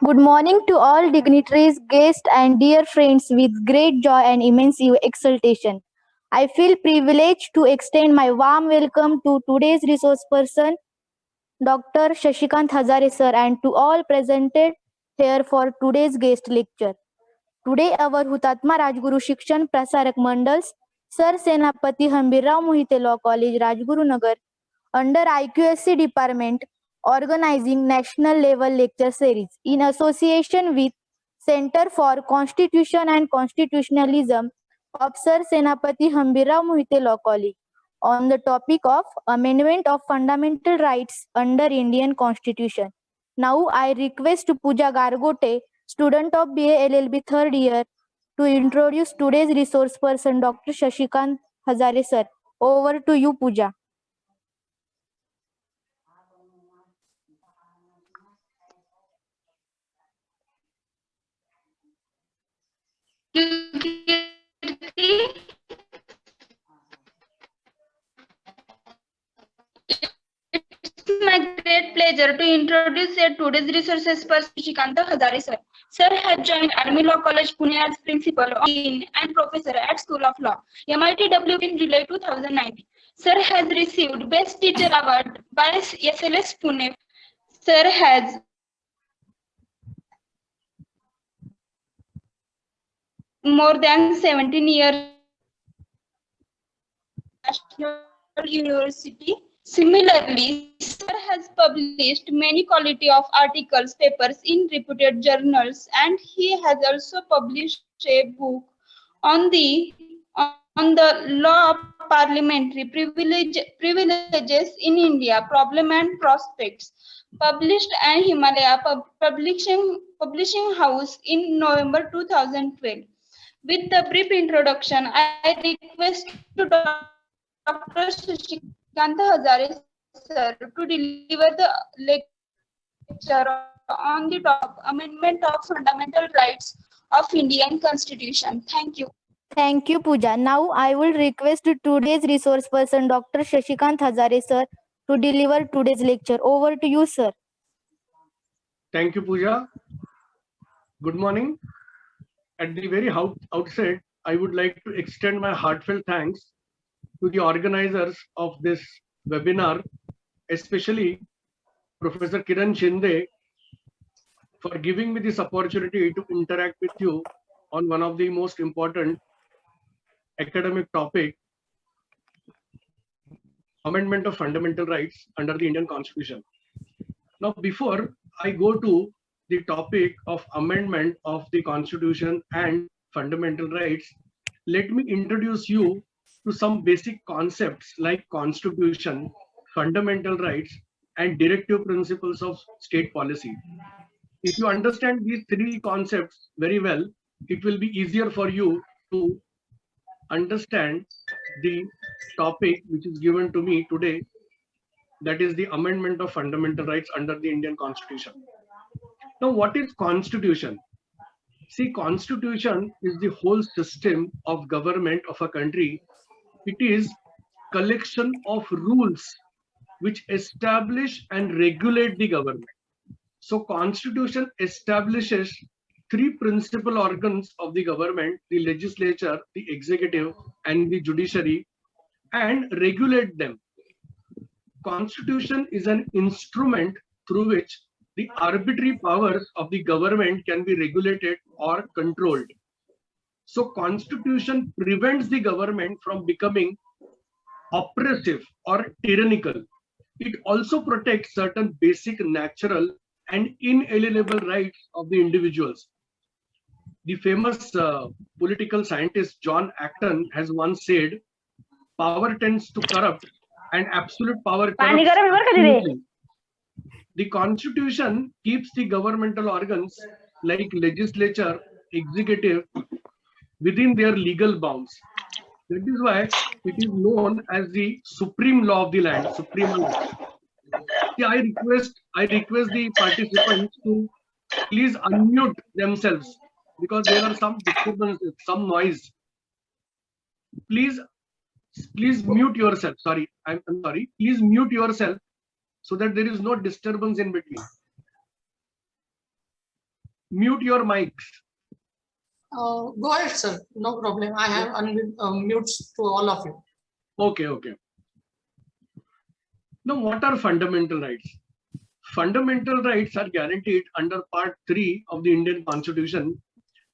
Good morning to all dignitaries, guests, and dear friends. With great joy and immense exultation, I feel privileged to extend my warm welcome to today's resource person, Dr. Shashikant Hazare sir, and to all presented here for today's guest lecture. Today, our Hutatma Rajguru Shikshan Prasarak Mandals, Sir Senapati Hambirrao Mohite Law College, Rajguru Nagar, under IQSC Department, organizing national level lecture series in association with Center for Constitution and Constitutionalism of Sir Senapati Hambirrao Mohite Law College on the topic of Amendment of Fundamental Rights under Indian Constitution. Now I request Pooja Gargote, student of BA LLB third year, to introduce today's resource person, Dr. Shashikant Hazare sir. Over to you, Pooja. It's my great pleasure to introduce today's resources person Shikanta Hazare sir. Sir has joined Army Law College Pune as principal, dean and professor at School of Law, MITW in July 2019. Sir has received Best Teacher Award by SLS Pune. Sir has more than 17 years National University. Similarly, Sir has published many quality of articles, papers in reputed journals, and he has also published a book on the law of parliamentary privileges in India, problem and prospects, published at Himalaya Publishing House in November 2012. With the brief introduction, I request to Dr. Shashikanta Hazare sir to deliver the lecture on the topic Amendment of Fundamental Rights of Indian Constitution. Thank you. Thank you, Pooja. Now I will request today's resource person, Dr. Shashikant Hazare sir, to deliver today's lecture. Over to you, sir. Thank you, Pooja. Good morning. At the very outset, I would like to extend my heartfelt thanks to the organizers of this webinar, especially Professor Kiran Shinde, for giving me this opportunity to interact with you on one of the most important academic topic, Amendment of Fundamental Rights under the Indian Constitution. Now, before I go to the topic of amendment of the Constitution and fundamental rights, let me introduce you to some basic concepts like Constitution, fundamental rights, and directive principles of state policy. If you understand these three concepts very well, it will be easier for you to understand the topic which is given to me today, that is the amendment of fundamental rights under the Indian Constitution. Now, what is Constitution? See, Constitution is the whole system of government of a country. It is collection of rules which establish and regulate the government. So Constitution establishes three principal organs of the government: the legislature, the executive, and the judiciary, and regulate them. Constitution is an instrument through which the arbitrary powers of the government can be regulated or controlled. So Constitution prevents the government from becoming oppressive or tyrannical. It also protects certain basic natural and inalienable rights of the individuals. The famous political scientist John Acton has once said, power tends to corrupt and absolute power corrupts absolutely. The Constitution keeps the governmental organs like legislature, executive within their legal bounds. That is why it is known as the supreme law of the land, supreme law. Yeah, I request the participants to please unmute themselves because there are some disturbances, some noise. Please mute yourself. Sorry, I'm sorry. Please mute yourself so that there is no disturbance in between. mute your mics. Go ahead, sir. No problem. I have mutes to all of you. Okay, okay. Now, what are fundamental rights? Fundamental rights are guaranteed under Part 3 of the Indian Constitution.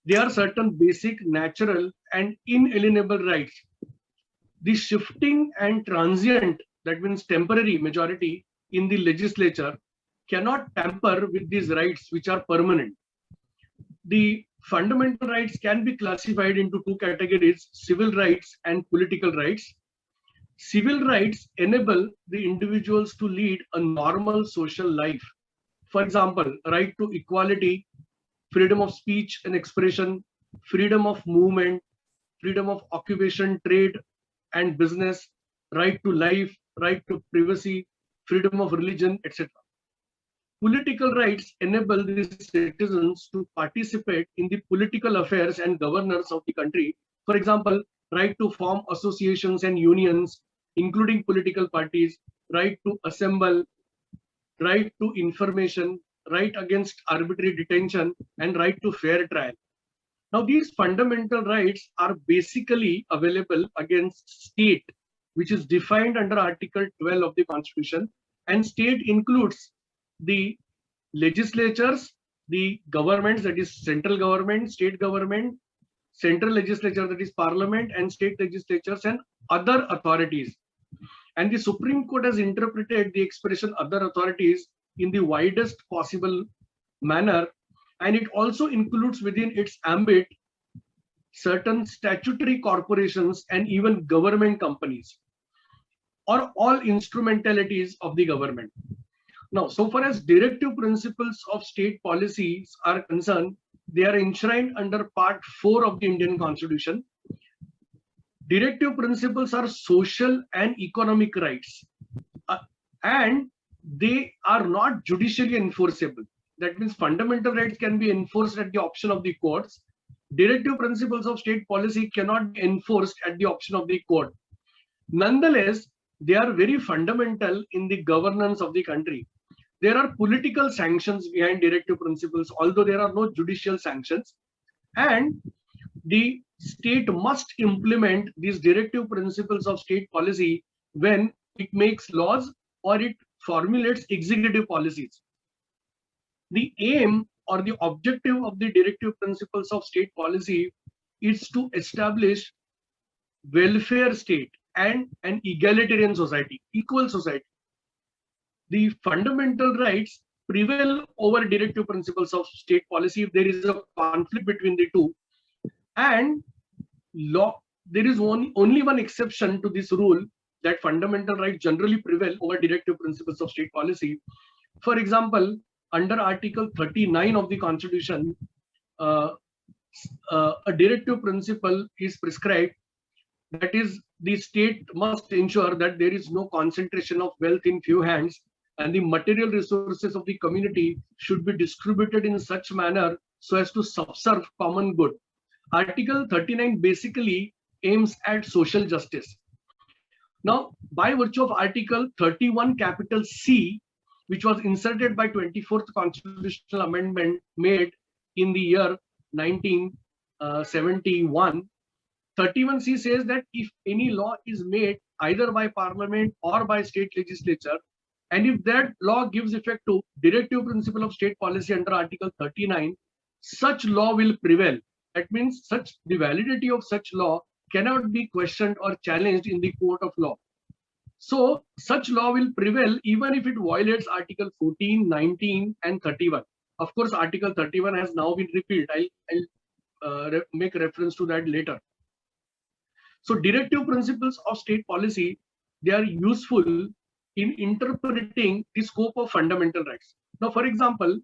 They are certain basic, natural, and inalienable rights. The shifting and transient, that means temporary majority in the legislature, cannot tamper with these rights which are permanent. The fundamental rights can be classified into two categories: civil rights and political rights. Civil rights enable the individuals to lead a normal social life. For example, right to equality, freedom of speech and expression, freedom of movement, freedom of occupation, trade and business, right to life, right to privacy, freedom of religion, etc. Political rights enable the citizens to participate in the political affairs and governance of the country. For example, right to form associations and unions, including political parties, right to assemble, right to information, right against arbitrary detention, and right to fair trial. Now, these fundamental rights are basically available against state, which is defined under Article 12 of the Constitution, and state includes the legislatures, the governments, that is central government, state government, central legislature, that is parliament, and state legislatures and other authorities. And the Supreme Court has interpreted the expression other authorities in the widest possible manner, and it also includes within its ambit certain statutory corporations and even government companies, or all instrumentalities of the government. Now, so far as directive principles of state policies are concerned, they are enshrined under Part 4 of the Indian Constitution. Directive principles are social and economic rights, and they are not judicially enforceable. That means fundamental rights can be enforced at the option of the courts. Directive principles of state policy cannot be enforced at the option of the court. Nonetheless, they are very fundamental in the governance of the country. There are political sanctions behind directive principles, although there are no judicial sanctions. And the state must implement these directive principles of state policy when it makes laws or it formulates executive policies. The aim or the objective of the directive principles of state policy is to establish welfare state and an egalitarian society, equal society. The fundamental rights prevail over directive principles of state policy if there is a conflict between the two. And there is only one exception to this rule, that fundamental rights generally prevail over directive principles of state policy. For example, under Article 39 of the Constitution, a directive principle is prescribed, that is, the state must ensure that there is no concentration of wealth in few hands, and the material resources of the community should be distributed in such manner so as to subserve common good. Article 39 basically aims at social justice. Now, by virtue of Article 31 capital C, which was inserted by 24th Constitutional Amendment made in the year 1971, 31C says that if any law is made either by Parliament or by state legislature, and if that law gives effect to directive principle of state policy under Article 39, such law will prevail. That means the validity of such law cannot be questioned or challenged in the court of law. So such law will prevail even if it violates Article 14, 19, and 31. Of course, Article 31 has now been repealed. I'll make reference to that later. So directive principles of state policy, they are useful in interpreting the scope of fundamental rights. Now, for example,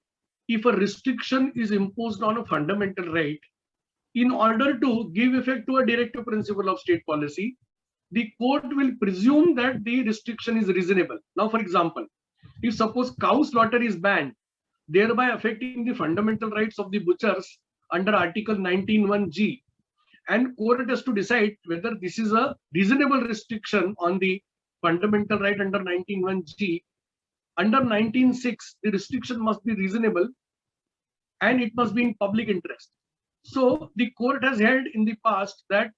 if a restriction is imposed on a fundamental right, in order to give effect to a directive principle of state policy, the court will presume that the restriction is reasonable. Now, for example, if suppose cow slaughter is banned, thereby affecting the fundamental rights of the butchers under Article 19(1)(g), and court has to decide whether this is a reasonable restriction on the fundamental right under 19(1)(g). Under 19(6), the restriction must be reasonable. and it must be in public interest. So the court has held in the past that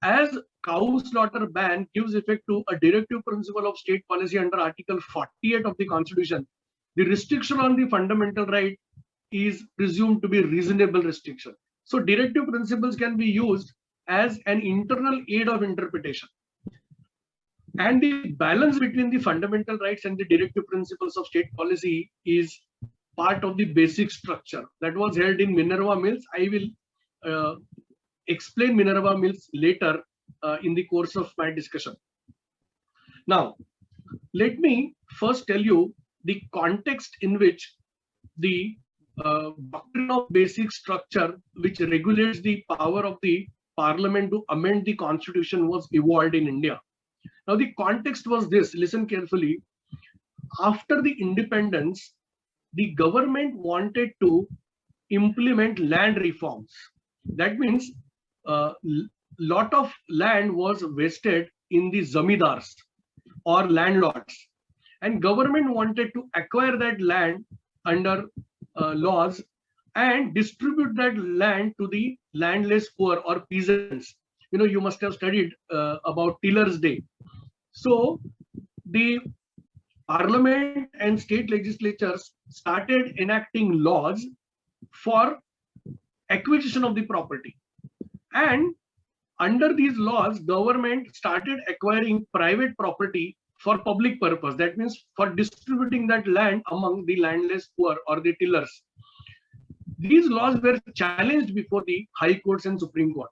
as cow slaughter ban gives effect to a directive principle of state policy under Article 48 of the Constitution, the restriction on the fundamental right is presumed to be reasonable restriction. So directive principles can be used as an internal aid of interpretation. And the balance between the fundamental rights and the directive principles of state policy is part of the basic structure that was held in Minerva Mills. I will explain Minerva Mills later in the course of my discussion. Now, let me first tell you the context in which the doctrine of basic structure, which regulates the power of the parliament to amend the constitution, was evolved in India. Now, the context was this, listen carefully. After the independence, the government wanted to implement land reforms. That means lot of land was vested in the zamidars or landlords, and government wanted to acquire that land under laws and distribute that land to the landless poor or peasants. You know, you must have studied about Tiller's Day. So the parliament and state legislatures started enacting laws for acquisition of the property, and under these laws government started acquiring private property for public purpose. That means for distributing that land among the landless poor or the tillers. These laws were challenged before the high courts and Supreme Court.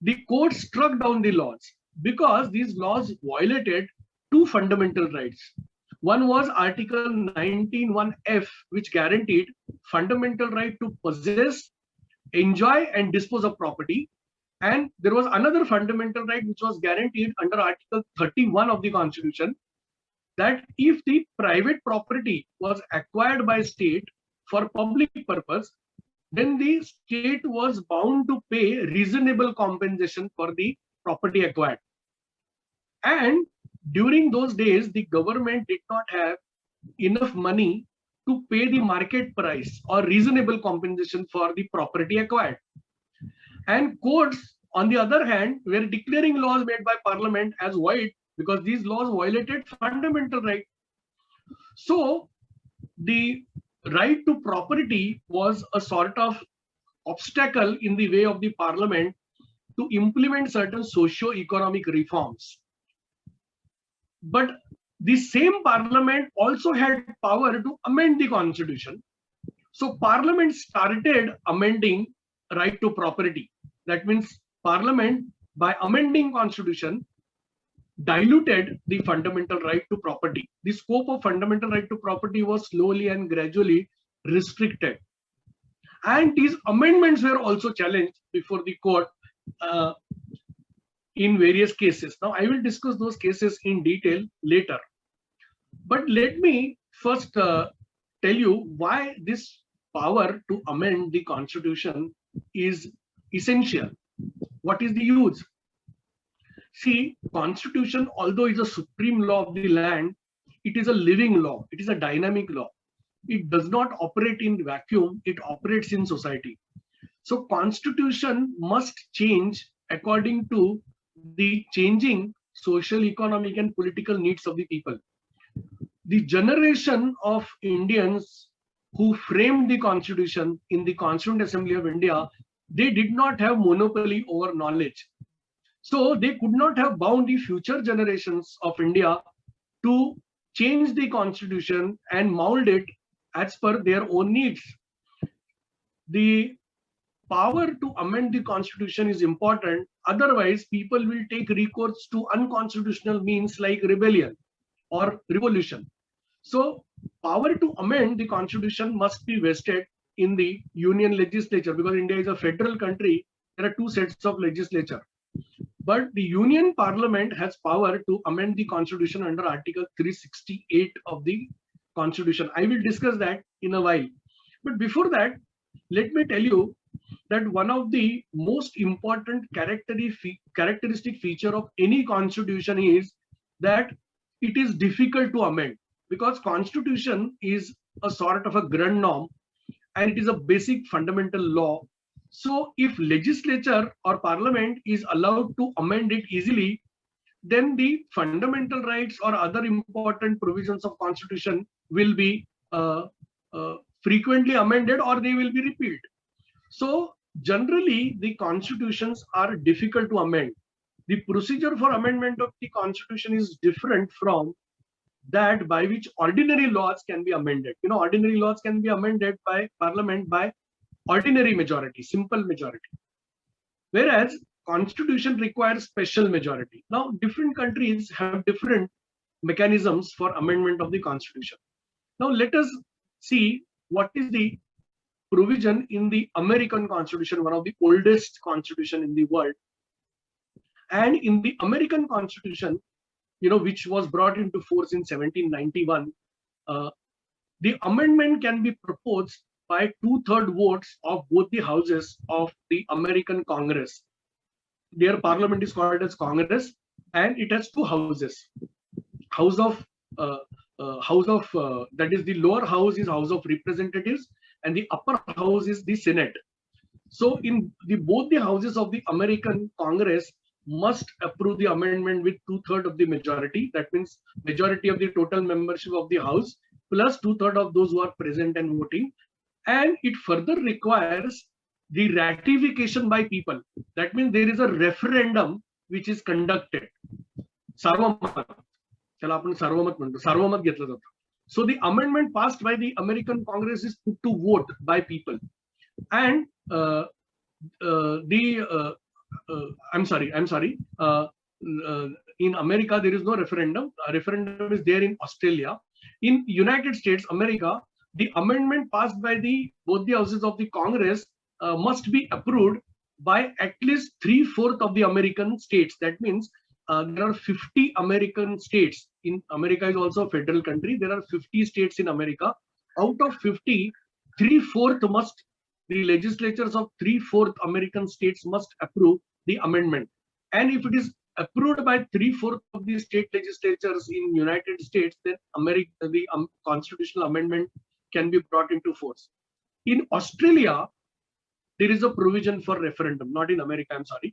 The court struck down the laws because these laws violated two fundamental rights. One was Article 19(1)(f), which guaranteed fundamental right to possess, enjoy and dispose of property. And there was another fundamental right which was guaranteed under Article 31 of the Constitution, that if the private property was acquired by state for public purpose, then the state was bound to pay reasonable compensation for the property acquired. And during those days, the government did not have enough money to pay the market price or reasonable compensation for the property acquired. And courts, on the other hand, were declaring laws made by parliament as void because these laws violated fundamental right. So the right to property was a sort of obstacle in the way of the parliament to implement certain socio-economic reforms. But the same parliament also had power to amend the constitution. So parliament started amending right to property. That means parliament, by amending constitution, diluted the fundamental right to property. The scope of fundamental right to property was slowly and gradually restricted. And these amendments were also challenged before the court in various cases. Now, I will discuss those cases in detail later. But let me first tell you why this power to amend the constitution is essential. What is the use? See, constitution, although is a supreme law of the land, it is a living law. It is a dynamic law. It does not operate in vacuum. It operates in society. So constitution must change according to the changing social, economic and political needs of the people. The generation of Indians who framed the constitution in the Constituent Assembly of India, they did not have monopoly over knowledge. So they could not have bound the future generations of India to change the constitution and mold it as per their own needs. The power to amend the constitution is important. Otherwise, people will take recourse to unconstitutional means like rebellion or revolution. So power to amend the constitution must be vested in the union legislature, because India is a federal country. There are two sets of legislature. But the union parliament has power to amend the constitution under Article 368 of the constitution. I will discuss that in a while. But before that, let me tell you that one of the most important characteristic feature of any constitution is that it is difficult to amend, because constitution is a sort of a grand norm, and it is a basic fundamental law. So if legislature or parliament is allowed to amend it easily, then the fundamental rights or other important provisions of constitution will be frequently amended, or they will be repealed. So generally the constitutions are difficult to amend. The procedure for amendment of the constitution is different from that by which ordinary laws can be amended. Ordinary laws can be amended by parliament by ordinary majority, simple majority. Whereas constitution requires special majority. Now, different countries have different mechanisms for amendment of the constitution. Now, let us see what is the provision in the American Constitution, one of the oldest constitution in the world. And in the American Constitution, which was brought into force in 1791, the amendment can be proposed by 2/3 votes of both the houses of the American Congress. Their parliament is called as Congress, and it has two houses. That is, the lower house is House of Representatives, and the upper house is the Senate. So in both the houses of the American Congress must approve the amendment with 2/3 of the majority. That means majority of the total membership of the house plus 2/3 of those who are present and voting. And it further requires the ratification by people. That means there is a referendum which is conducted. Sarvamat. Sarvamat घेतलं जातं. So the amendment passed by the American Congress is put to vote by people. And I'm sorry. In America, there is no referendum. A referendum is there in Australia. In United States, America, the amendment passed by both the houses of the Congress must be approved by at least 3/4 of the American states. That means there are 50 American states. In America is also a federal country. There are 50 states in America. Out of 50, 3/4 must, the legislatures of 3/4 American states must approve the amendment. And if it is approved by 3/4 of the state legislatures in United States, then the constitutional amendment can be brought into force. In Australia, there is a provision for referendum, not in America, I'm sorry.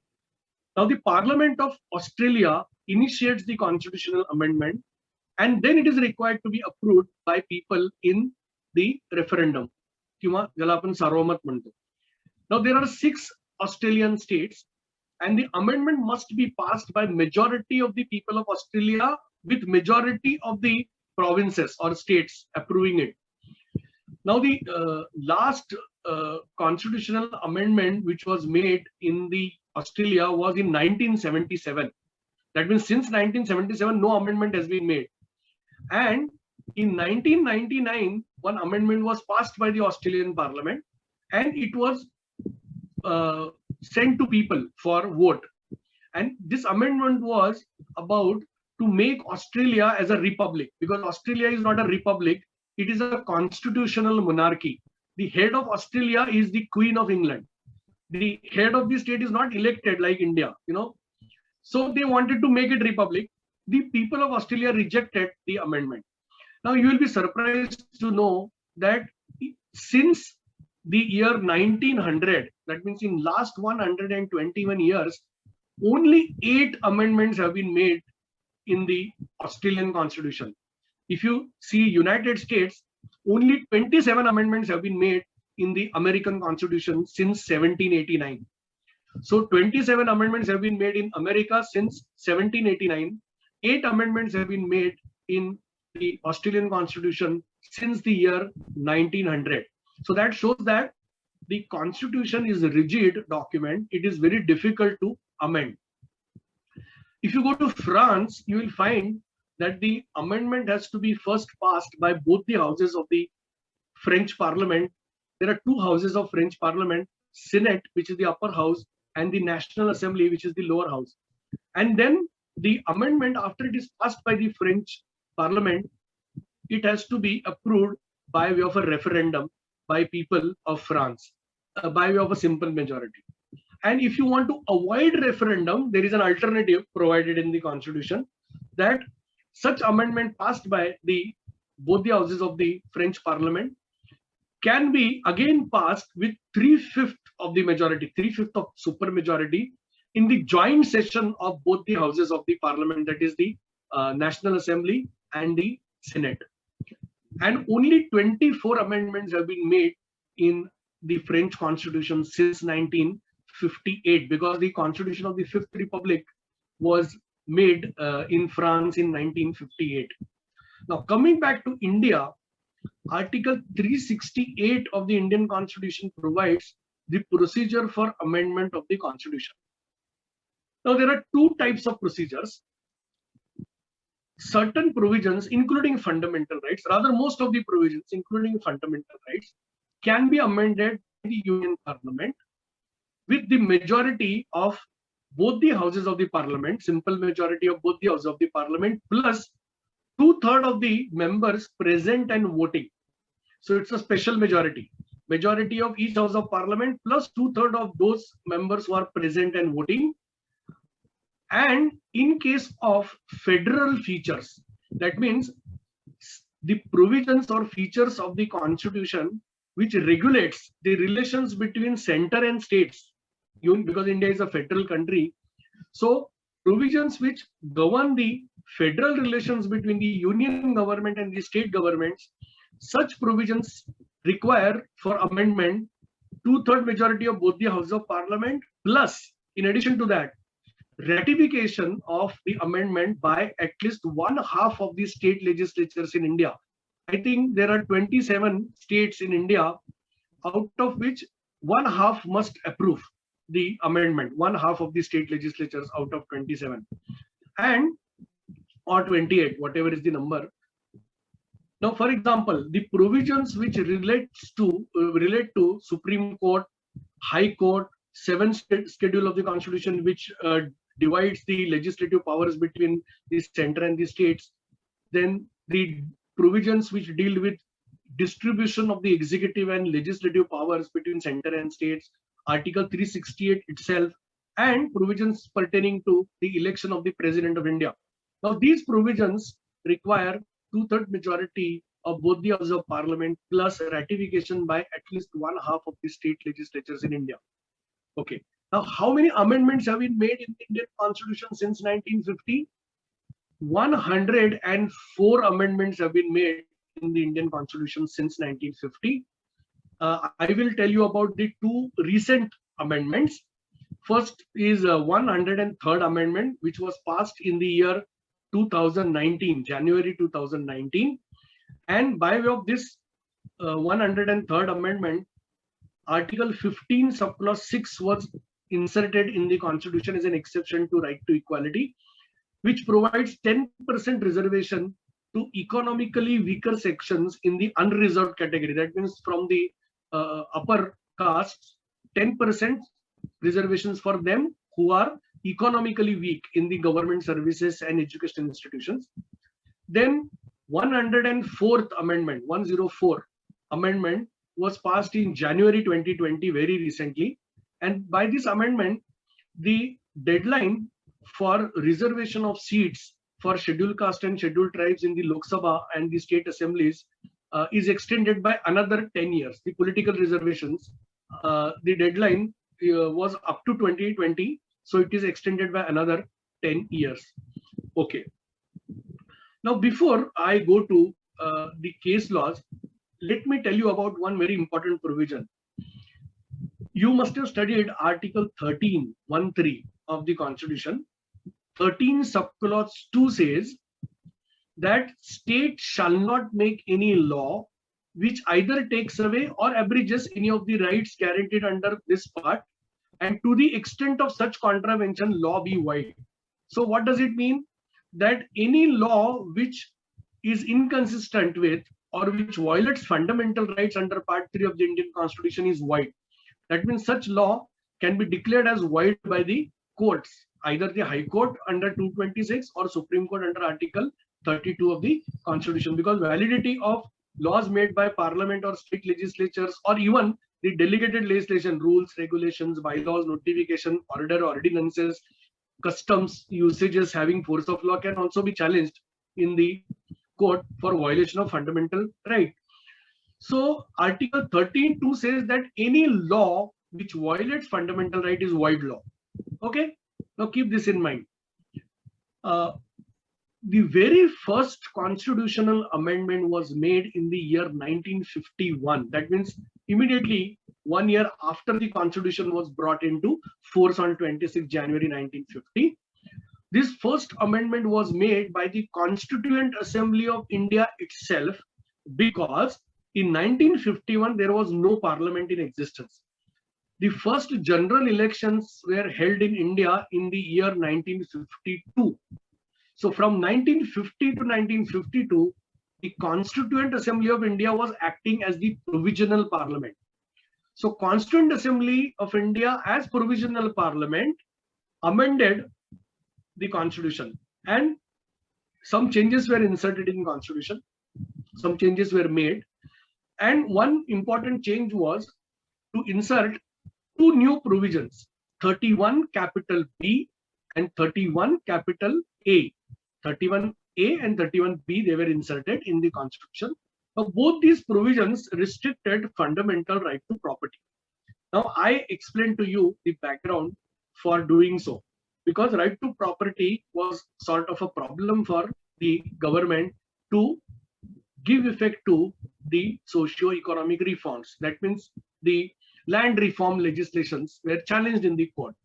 Now the Parliament of Australia initiates the constitutional amendment, and then it is required to be approved by people in the referendum. Now there are 6 Australian states, and the amendment must be passed by majority of the people of Australia with majority of the provinces or states approving it. Now the last constitutional amendment which was made in the Australia was in 1977. That means since 1977 no amendment has been made. And in 1999 one amendment was passed by the Australian Parliament, and it was sent to people for vote. And this amendment was about to make Australia as a republic, because Australia is not a republic, it is a constitutional monarchy. The head of Australia is the Queen of England. The head of the state is not elected like India, So they wanted to make it republic. The people of Australia rejected the amendment. Now you will be surprised to know that since the year 1900, that means in last 121 years, only 8 amendments have been made in the Australian Constitution. If you see United States, only 27 amendments have been made in the American Constitution since 1789. So 27 amendments have been made in America since 1789. 8 amendments have been made in the Australian Constitution since the year 1900. So that shows that the Constitution is a rigid document. It is very difficult to amend. If you go to France, you will find that the amendment has to be first passed by both the houses of the French Parliament. There are 2 houses of French Parliament, Senate, which is the upper house, and the National Assembly, which is the lower house. And then the amendment, after it is passed by the French Parliament, it has to be approved by way of a referendum by people of France, by way of a simple majority. And if you want to avoid referendum, there is an alternative provided in the Constitution, that such amendment passed by both the houses of the French Parliament can be again passed with 3/5 of the majority, 3/5 of super majority in the joint session of both the houses of the parliament, that is the National Assembly and the Senate. And only 24 amendments have been made in the French Constitution since 1958, because the Constitution of the Fifth Republic was made in France in 1958. Now, coming back to India, Article 368 of the Indian Constitution provides the procedure for amendment of the Constitution. Now, there are two types of procedures. Certain provisions, including fundamental rights, rather most of the provisions, including fundamental rights, can be amended by the Union Parliament with the majority of both the houses of the Parliament, simple majority of both the houses of the Parliament, plus 2/3 of the members present and voting. So it's a special majority. Majority of each house of Parliament plus 2/3 of those members who are present and voting. And in case of federal features, that means the provisions or features of the Constitution which regulates the relations between center and states, because India is a federal country. So provisions which govern the federal relations between the union government and the state governments, such provisions require for amendment 2/3 majority of both the houses of Parliament, plus in addition to that, ratification of the amendment by at least 1/2 of the state legislatures in India. I think there are 27 states in India, out of which 1/2 must approve the amendment, 1/2 of the state legislatures out of 27, and or 28, whatever is the number. Now, for example, the provisions which relate to Supreme Court, High Court, 7th schedule of the Constitution, which divides the legislative powers between the center and the states. Then the provisions which deal with distribution of the executive and legislative powers between center and states, Article 368 itself, and provisions pertaining to the election of the President of India. Now, these provisions require 2/3 majority of both the houses of Parliament plus ratification by at least 1/2 of the state legislatures in India. Okay. Now, how many amendments have been made in the Indian Constitution since 1950? 104 amendments have been made in the Indian Constitution since 1950. I will tell you about the two recent amendments. First is 103rd Amendment, which was passed in the year 2019, January 2019. And by way of this 103rd Amendment, Article 15, subclause 6 was inserted in the Constitution as an exception to right to equality, which provides 10% reservation to economically weaker sections in the unreserved category. That means from the upper castes, 10% reservations for them who are economically weak in the government services and education institutions. Then 104th Amendment, 104 Amendment was passed in January 2020, very recently. And by this amendment, the deadline for reservation of seats for scheduled caste and scheduled tribes in the Lok Sabha and the state assemblies is extended by another 10 years. The political reservations, the deadline was up to 2020, so it is extended by another 10 years. Okay. Now, before I go to the case laws, let me tell you about one very important provision. You must have studied Article 13(1)(3) of the Constitution. 13 subclause 2 says that state shall not make any law which either takes away or abridges any of the rights guaranteed under this part, and to the extent of such contravention, law be void. So what does it mean? That any law which is inconsistent with or which violates fundamental rights under Part 3 of the Indian Constitution is void. That means such law can be declared as void by the courts, either the High Court under 226 or Supreme Court under Article 32 of the Constitution, because validity of laws made by Parliament or state legislatures, or even the delegated legislation, rules, regulations, bylaws, notification, order, ordinances, customs, usages having force of law can also be challenged in the court for violation of fundamental right. So Article 13(2) says that any law which violates fundamental right is void law. Okay, now keep this in mind. The very first constitutional amendment was made in the year 1951. That means immediately 1 year after the constitution was brought into force on 26 January 1950. This first amendment was made by the Constituent Assembly of India itself, because in 1951 there was no parliament in existence. The first general elections were held in India in the year 1952. So from 1950 to 1952, the Constituent Assembly of India was acting as the provisional parliament. So Constituent Assembly of India as provisional parliament amended the constitution, and some changes were inserted in the constitution, some changes were made, and one important change was to insert two new provisions, 31 capital B and 31 capital A. 31A and 31B, they were inserted in the constitution. Now, both these provisions restricted fundamental right to property. Now, I explained to you the background for doing so, because right to property was sort of a problem for the government to give effect to the socio-economic reforms. That means the land reform legislations were challenged in the court.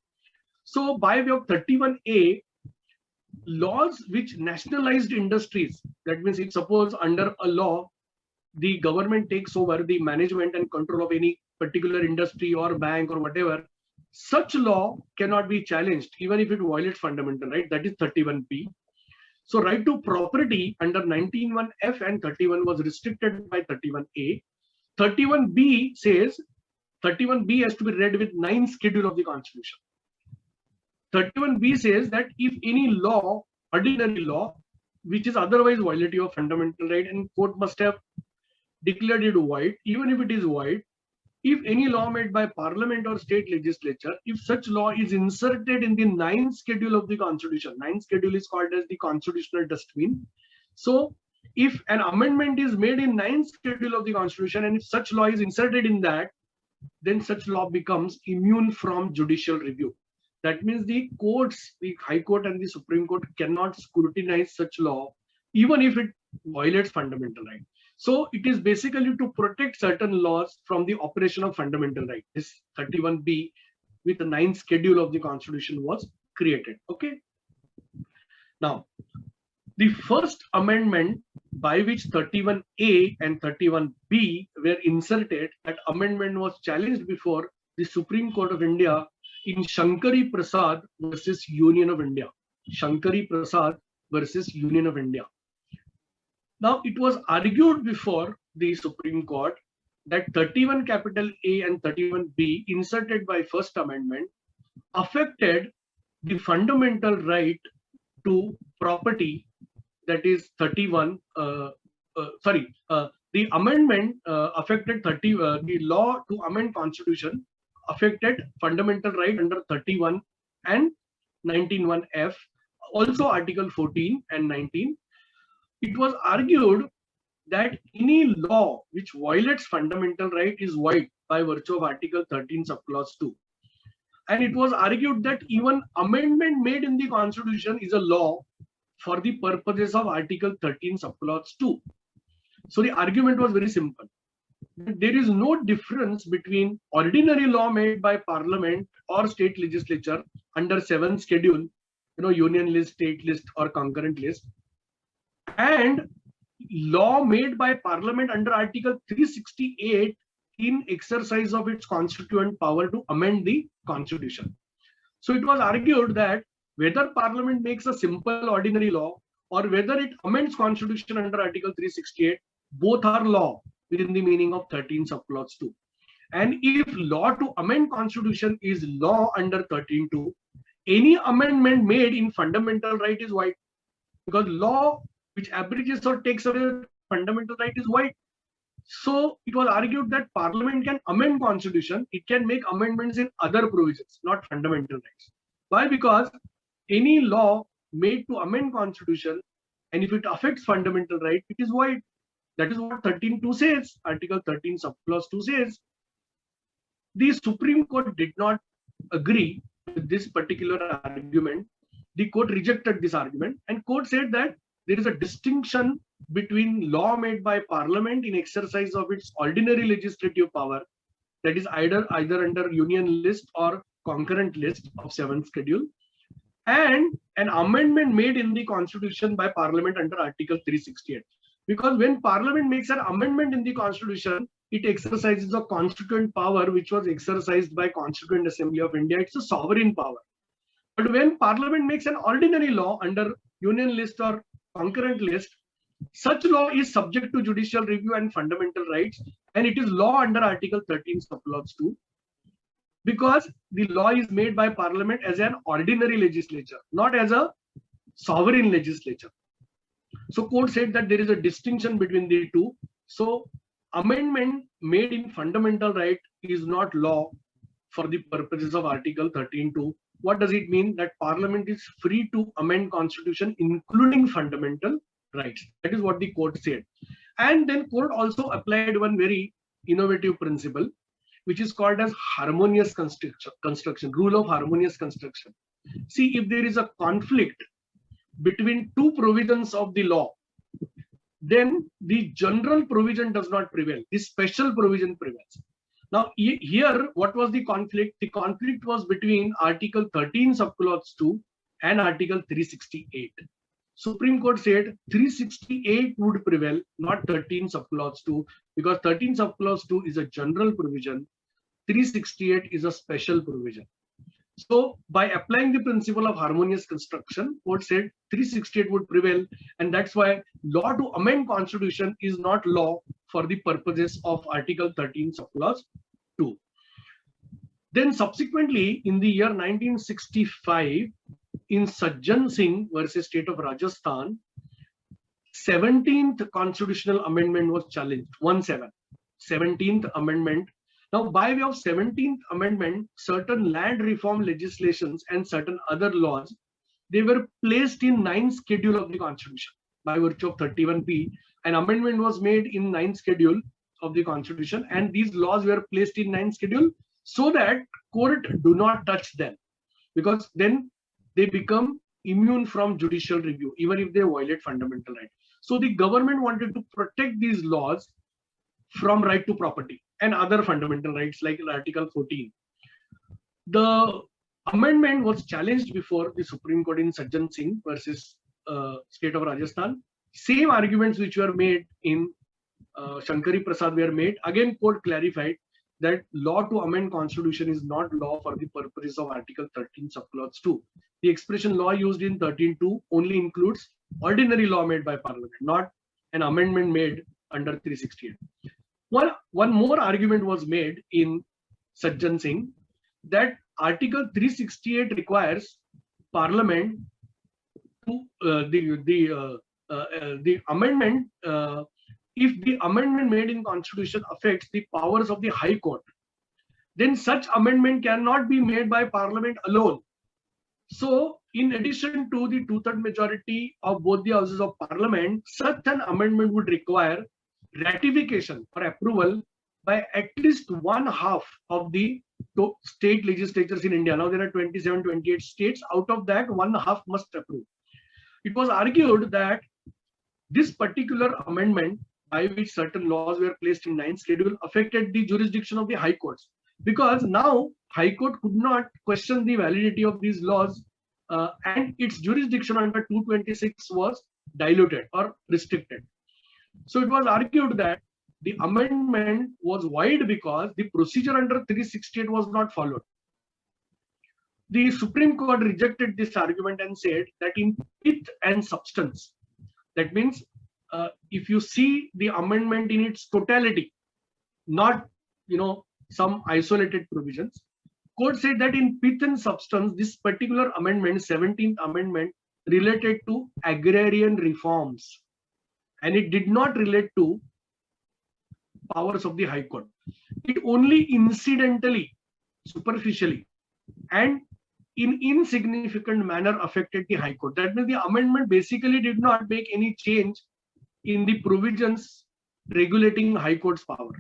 So by way of 31A, laws which nationalized industries, that means if suppose under a law, the government takes over the management and control of any particular industry or bank or whatever, such law cannot be challenged even if it violates fundamental right. That is 31B. So right to property under 19(1)(f) and 31 was restricted by 31A. 31B says, 31B has to be read with 9th schedule of the constitution. 31B says that if any law, ordinary law, which is otherwise violative of fundamental right, and court must have declared it void, even if it is void, if any law made by parliament or state legislature, if such law is inserted in the 9th schedule of the constitution, 9th schedule is called as the constitutional dustbin. So if an amendment is made in 9th schedule of the constitution, and if such law is inserted in that, then such law becomes immune from judicial review. That means the courts, the High Court and the Supreme Court cannot scrutinize such law, even if it violates fundamental right. So it is basically to protect certain laws from the operation of fundamental right. This 31B with the 9th schedule of the constitution was created. Okay. Now, the first amendment by which 31A and 31B were inserted, that amendment was challenged before the Supreme Court of India in Shankari Prasad versus Union of India. Shankari Prasad versus Union of India. Now, it was argued before the Supreme Court that 31 capital A and 31B inserted by First Amendment affected the fundamental right to property, that is 31, the amendment affected the law to amend constitution affected fundamental right under 31 and 19(1)(f), also Article 14 and 19. It was argued that any law which violates fundamental right is void by virtue of Article 13 subclause 2. And it was argued that even amendment made in the constitution is a law for the purposes of Article 13 subclause 2. So the argument was very simple. There is no difference between ordinary law made by parliament or state legislature under 7th schedule, union list, state list or concurrent list, and law made by parliament under Article 368 in exercise of its constituent power to amend the constitution. So it was argued that whether parliament makes a simple ordinary law or whether it amends constitution under Article 368, both are law within the meaning of 13 subclause 2. And if law to amend constitution is law under 13(2), any amendment made in fundamental right is void, because law which abridges or takes away fundamental right is void. So it was argued that parliament can amend constitution, it can make amendments in other provisions, not fundamental rights. Why? Because any law made to amend constitution, and if it affects fundamental right, it is void. That is what 13.2 says. Article 13 subclause 2 says. The Supreme Court did not agree with this particular argument. The court rejected this argument, and court said that there is a distinction between law made by Parliament in exercise of its ordinary legislative power, that is either under Union List or concurrent list of 7th schedule, and an amendment made in the Constitution by Parliament under Article 368. Because when Parliament makes an amendment in the Constitution, it exercises a constituent power which was exercised by Constituent Assembly of India. It's a sovereign power. But when Parliament makes an ordinary law under Union List or concurrent list, such law is subject to judicial review and fundamental rights, and it is law under Article 13 subclause 2, because the law is made by Parliament as an ordinary legislature, not as a sovereign legislature. So court said that there is a distinction between the two. So amendment made in fundamental right is not law for the purposes of Article 13.2. What does it mean? That Parliament is free to amend Constitution, including fundamental rights. That is what the court said. And then court also applied one very innovative principle, which is called as harmonious construction, rule of harmonious construction. See, if there is a conflict between two provisions of the law, then the general provision does not prevail. The special provision prevails. Now, here, what was the conflict? The conflict was between Article 13 subclause 2 and Article 368. Supreme Court said 368 would prevail, not 13 subclause 2, because 13 subclause 2 is a general provision. 368 is a special provision. So by applying the principle of harmonious construction, court said 368 would prevail, and that's why law to amend Constitution is not law for the purposes of Article 13 subclause 2. Then subsequently, in the year 1965, in Sajjan Singh versus State of Rajasthan, 17th constitutional amendment was challenged. 17th amendment. Now, by way of 17th amendment, certain land reform legislations and certain other laws, they were placed in 9th schedule of the Constitution by virtue of 31P. An amendment was made in 9th schedule of the Constitution, and these laws were placed in 9th schedule so that court do not touch them, because then they become immune from judicial review, even if they violate fundamental right. So the government wanted to protect these laws from right to property and other fundamental rights like Article 14. The amendment was challenged before the Supreme Court in Sajjan Singh versus State of Rajasthan. Same arguments which were made in Shankari Prasad were made. Again, court clarified that law to amend Constitution is not law for the purposes of Article 13 subclause 2. The expression law used in 13.2 only includes ordinary law made by Parliament, not an amendment made under 368. One more argument was made in Sajjan Singh that Article 368 requires Parliament to the amendment. If the amendment made in Constitution affects the powers of the High Court, then such amendment cannot be made by Parliament alone. So, in addition to the 2/3 majority of both the houses of Parliament, such an amendment would require ratification or approval by at least 1/2 of the state legislatures in India. Now there are 27, 28 states. Out of that, 1/2 must approve. It was argued that this particular amendment, by which certain laws were placed in 9th schedule, affected the jurisdiction of the High Courts, because now High Court could not question the validity of these laws, and its jurisdiction under 226 was diluted or restricted. So it was argued that the amendment was void because the procedure under 368 was not followed. The Supreme Court rejected this argument and said that in pith and substance, that means if you see the amendment in its totality, not some isolated provisions, court said that in pith and substance, this particular amendment, 17th amendment, related to agrarian reforms, and it did not relate to powers of the High Court. It only incidentally, superficially, and in insignificant manner affected the High Court. That means the amendment basically did not make any change in the provisions regulating High Court's power.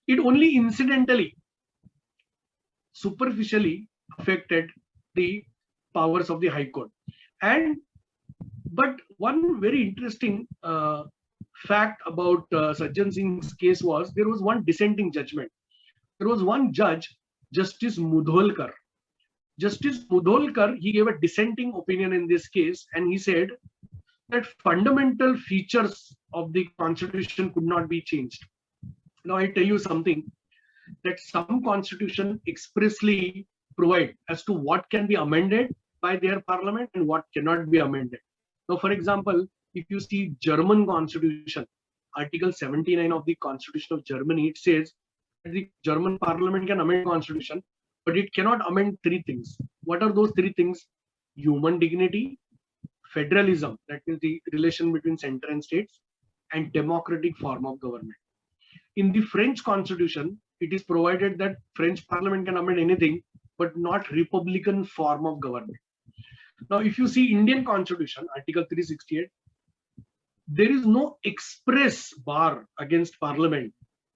It only incidentally, superficially affected the powers of the High Court. But one very interesting fact about Sajjan Singh's case was there was one dissenting judgment. There was one judge, Justice Mudholkar. Justice Mudholkar, he gave a dissenting opinion in this case, and he said that fundamental features of the constitution could not be changed. Now I tell you something, that some constitution expressly provide as to what can be amended by their parliament and what cannot be amended. Now, for example, if you see German constitution, Article 79 of the Constitution of Germany, it says that the German parliament can amend constitution, but it cannot amend three things. What are those three things? Human dignity, federalism, that is the relation between center and states, and democratic form of government. In the French constitution, it is provided that French parliament can amend anything, but not republican form of government. Now, if you see Indian constitution, Article 368, there is no express bar against parliament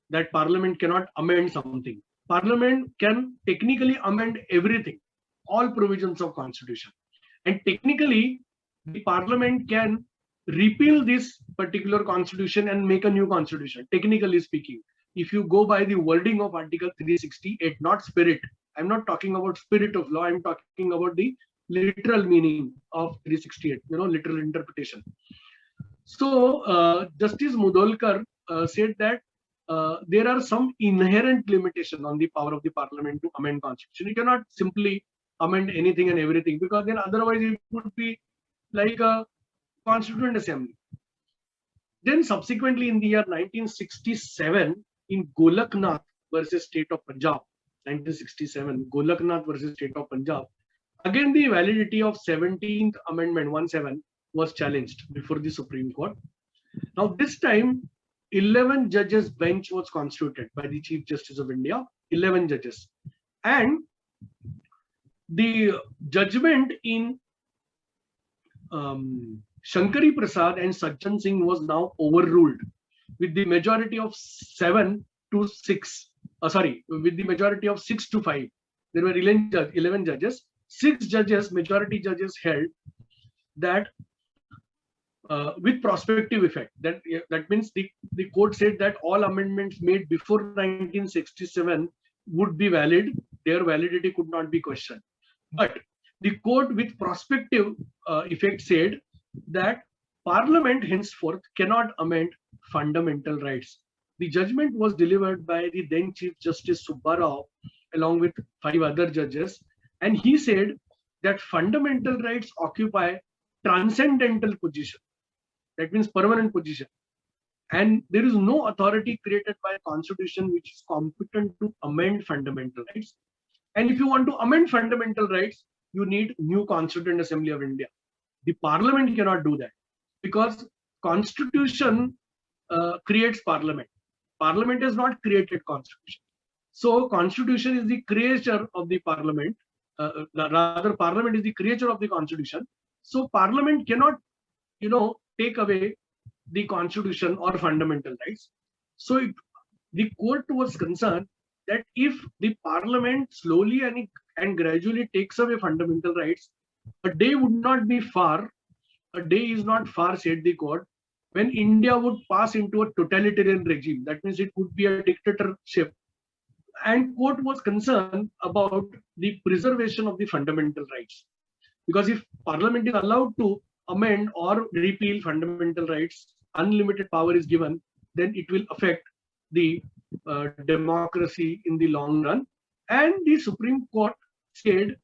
that parliament cannot amend something. Parliament can technically amend everything, all provisions of constitution. And technically, the parliament can repeal this particular constitution and make a new constitution, technically speaking. If you go by the wording of Article 368, not spirit, I'm not talking about spirit of law, I'm talking about the literal meaning of 368, literal interpretation. So Justice Mudholkar said that there are some inherent limitation on the power of the parliament to amend constitution. You cannot simply amend anything and everything, because then otherwise it would be like a constituent assembly. Then subsequently in the year 1967, in Golaknath versus State of Punjab, 1967, Golaknath versus State of Punjab, again the validity of 17th Amendment 17 was challenged before the Supreme Court. Now this time, 11 judges bench was constituted by the Chief Justice of India, 11 judges. And the judgment in Shankari Prasad and Sajjan Singh was now overruled with the majority of 7 to 6. With the majority of 6 to 5. There were 11 judges. 6 judges, majority judges, held that with prospective effect. That means the court said that all amendments made before 1967 would be valid. Their validity could not be questioned. But the court with prospective effect said that Parliament henceforth cannot amend fundamental rights. The judgment was delivered by the then Chief Justice Subba Rao along with 5 other judges, and he said that fundamental rights occupy transcendental position. That means permanent position. And there is no authority created by a constitution which is competent to amend fundamental rights. And if you want to amend fundamental rights, you need new Constituent Assembly of India. The Parliament cannot do that because Constitution creates Parliament. Parliament has not created Constitution. So Constitution is the creature of the Parliament. Rather, Parliament is the creature of the Constitution. So Parliament cannot, take away the Constitution or fundamental rights. So the court was concerned that if the Parliament slowly and gradually takes away fundamental rights, a day would not be far, a day is not far, said the court, when India would pass into a totalitarian regime. That means it would be a dictatorship. And court was concerned about the preservation of the fundamental rights. Because if Parliament is allowed to amend or repeal fundamental rights, unlimited power is given, then it will affect the democracy in the long run. And the Supreme Court said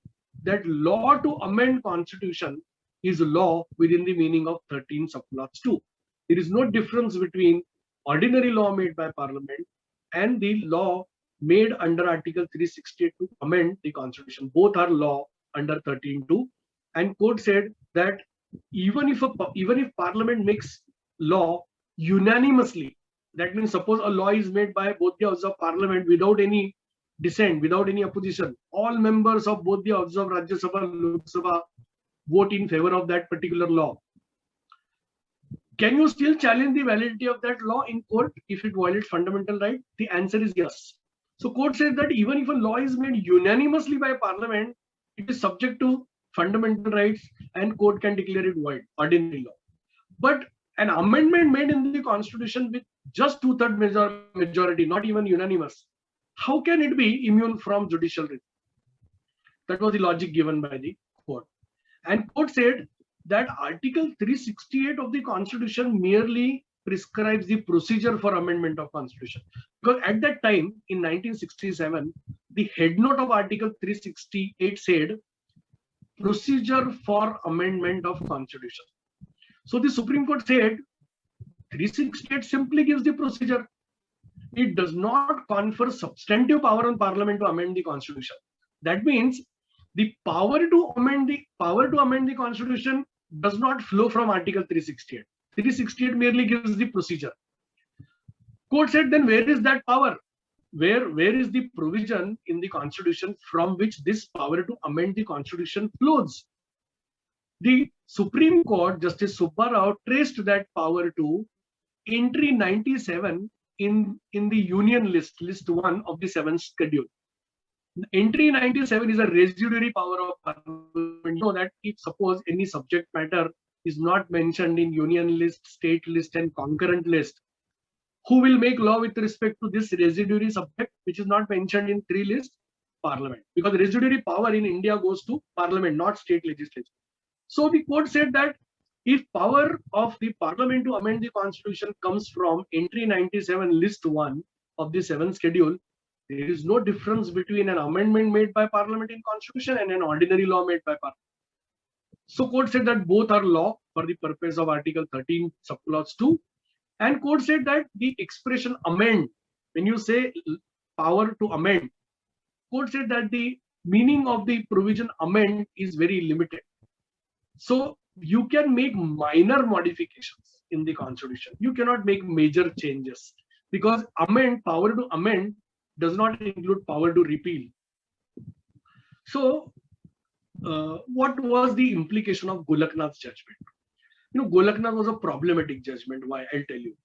that law to amend Constitution is law within the meaning of 13 subclause 2. There is no difference between ordinary law made by Parliament and the law made under Article 368 to amend the Constitution. Both are law under 13(2). And court said that even if Parliament makes law unanimously, that means suppose a law is made by both the houses of Parliament without any dissent, without any opposition, all members of both the houses of Rajya Sabha and Lok Sabha vote in favor of that particular law. Can you still challenge the validity of that law in court if it violates fundamental right? The answer is yes. So court says that even if a law is made unanimously by parliament, it is subject to fundamental rights and court can declare it void, ordinary law. But an amendment made in the constitution with just 2/3 majority, not even unanimous, how can it be immune from judicial review? That was the logic given by the court. And court said that Article 368 of the Constitution merely prescribes the procedure for amendment of Constitution. Because at that time, in 1967, the head note of Article 368 said, procedure for amendment of Constitution. So the Supreme Court said, 368 simply gives the procedure. It does not confer substantive power on Parliament to amend the Constitution. That means the power to amend the Constitution does not flow from Article 368. 368 merely gives the procedure. Court said, then where is that power? Where is the provision in the Constitution from which this power to amend the Constitution flows? The Supreme Court, Justice Subba Rao, traced that power to entry 97 in the Union list 1 of the 7th schedule. Entry 97 is a residuary power of Parliament. You know that if suppose any subject matter is not mentioned in Union list, state list, and concurrent list, who will make law with respect to this residuary subject which is not mentioned in 3 lists? Parliament. Because residuary power in India goes to Parliament, not state legislature. So the court said that if power of the Parliament to amend the Constitution comes from entry 97 list 1 of the 7th schedule, there is no difference between an amendment made by Parliament in Constitution and an ordinary law made by Parliament. So court said that both are law for the purpose of Article 13 subclause 2. And court said that the expression amend, when you say power to amend, court said that the meaning of the provision amend is very limited. So you can make minor modifications in the Constitution. You cannot make major changes because amend, power to amend, does not include power to repeal. So what was the implication of Golaknath's judgment? You know, Golaknath was a problematic judgment. Why? I'll tell you.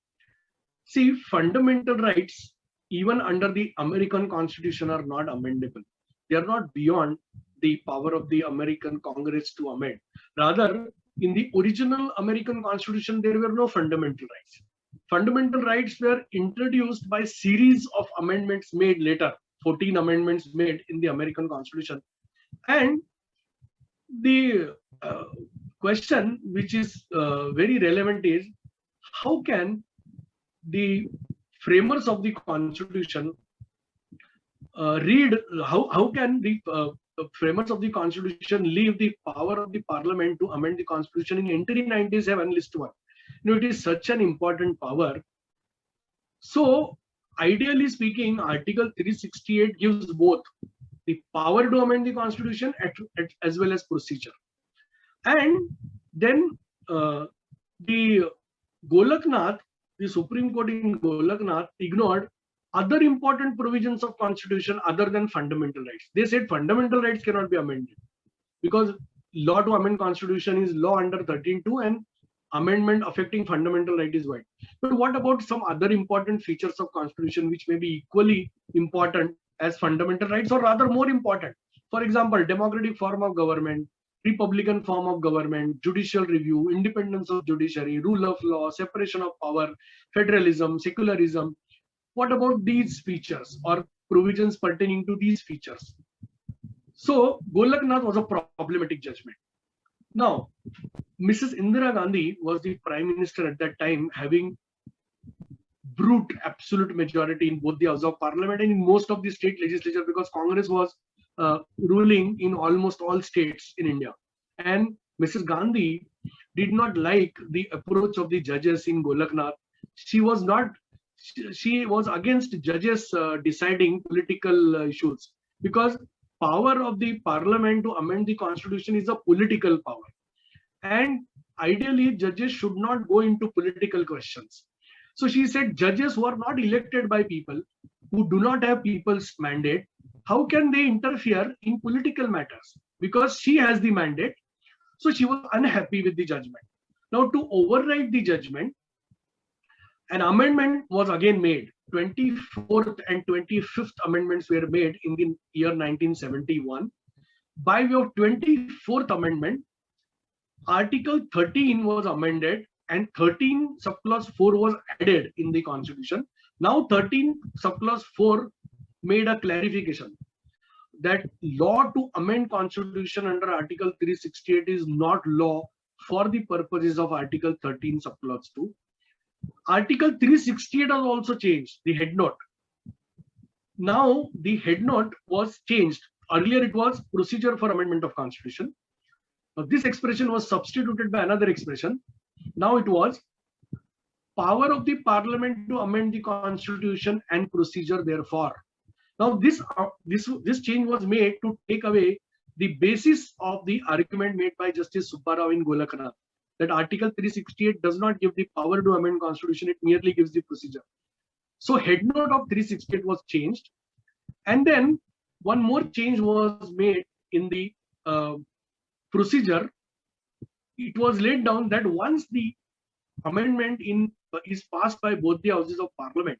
See, fundamental rights, even under the American Constitution, are not amendable. They are not beyond the power of the American Congress to amend. Rather, in the original American Constitution, there were no fundamental rights. Fundamental rights were introduced by series of amendments made later, 14 amendments made in the American Constitution. And the question which is very relevant is, how can the framers of the Constitution how can the framers of the Constitution leave the power of the Parliament to amend the Constitution in entry 97 list 1? You know, it is such an important power. So ideally speaking, Article 368 gives both the power to amend the Constitution as well as procedure. And then the Golaknath, the Supreme Court in Golaknath, ignored other important provisions of Constitution other than fundamental rights. They said fundamental rights cannot be amended because law to amend Constitution is law under 13(2) and amendment affecting fundamental right is void. But what about some other important features of Constitution which may be equally important as fundamental rights, or rather more important? For example, democratic form of government, republican form of government, judicial review, independence of judiciary, rule of law, separation of power, federalism, secularism. What about these features or provisions pertaining to these features? So Golaknath was a problematic judgment. Now, Mrs. Indira Gandhi was the prime minister at that time, having brute absolute majority in both the House of Parliament and in most of the state legislature, because Congress was ruling in almost all states in India. And Mrs. Gandhi did not like the approach of the judges in Golaknath. She was against judges deciding political issues, because power of the Parliament to amend the Constitution is a political power. And ideally, judges should not go into political questions. So she said, judges who are not elected by people, who do not have people's mandate, how can they interfere in political matters? Because she has the mandate. So she was unhappy with the judgment. Now, to override the judgment, an amendment was again made. 24th and 25th amendments were made in the year 1971. By way of 24th amendment, Article 13 was amended and 13 subclause 4 was added in the constitution. Now 13 subclause 4 made a clarification that law to amend constitution under Article 368 is not law for the purposes of Article 13 subclause 2. Article 368 has also changed the head note. Now the head note was changed. Earlier it was procedure for amendment of constitution. Now this expression was substituted by another expression. Now it was power of the parliament to amend the constitution and procedure therefore. Now this change was made to take away the basis of the argument made by Justice Subba Rao in Golaknath, that Article 368 does not give the power to amend constitution, it merely gives the procedure. So head note of 368 was changed, and then one more change was made in the procedure. It was laid down that once the amendment is passed by both the houses of parliament,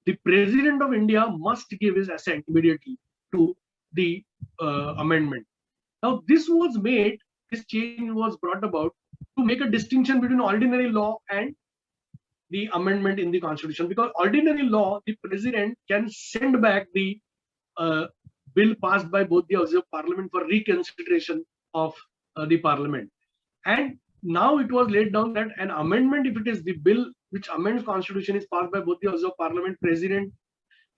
the President of India must give his assent immediately to the amendment. Now this was made, this change was brought about to make a distinction between ordinary law and the amendment in the constitution, because ordinary law, the President can send back the bill passed by both the houses of parliament for reconsideration of the parliament. And now it was laid down that an amendment, if it is the bill which amends constitution, is passed by both the houses of parliament, President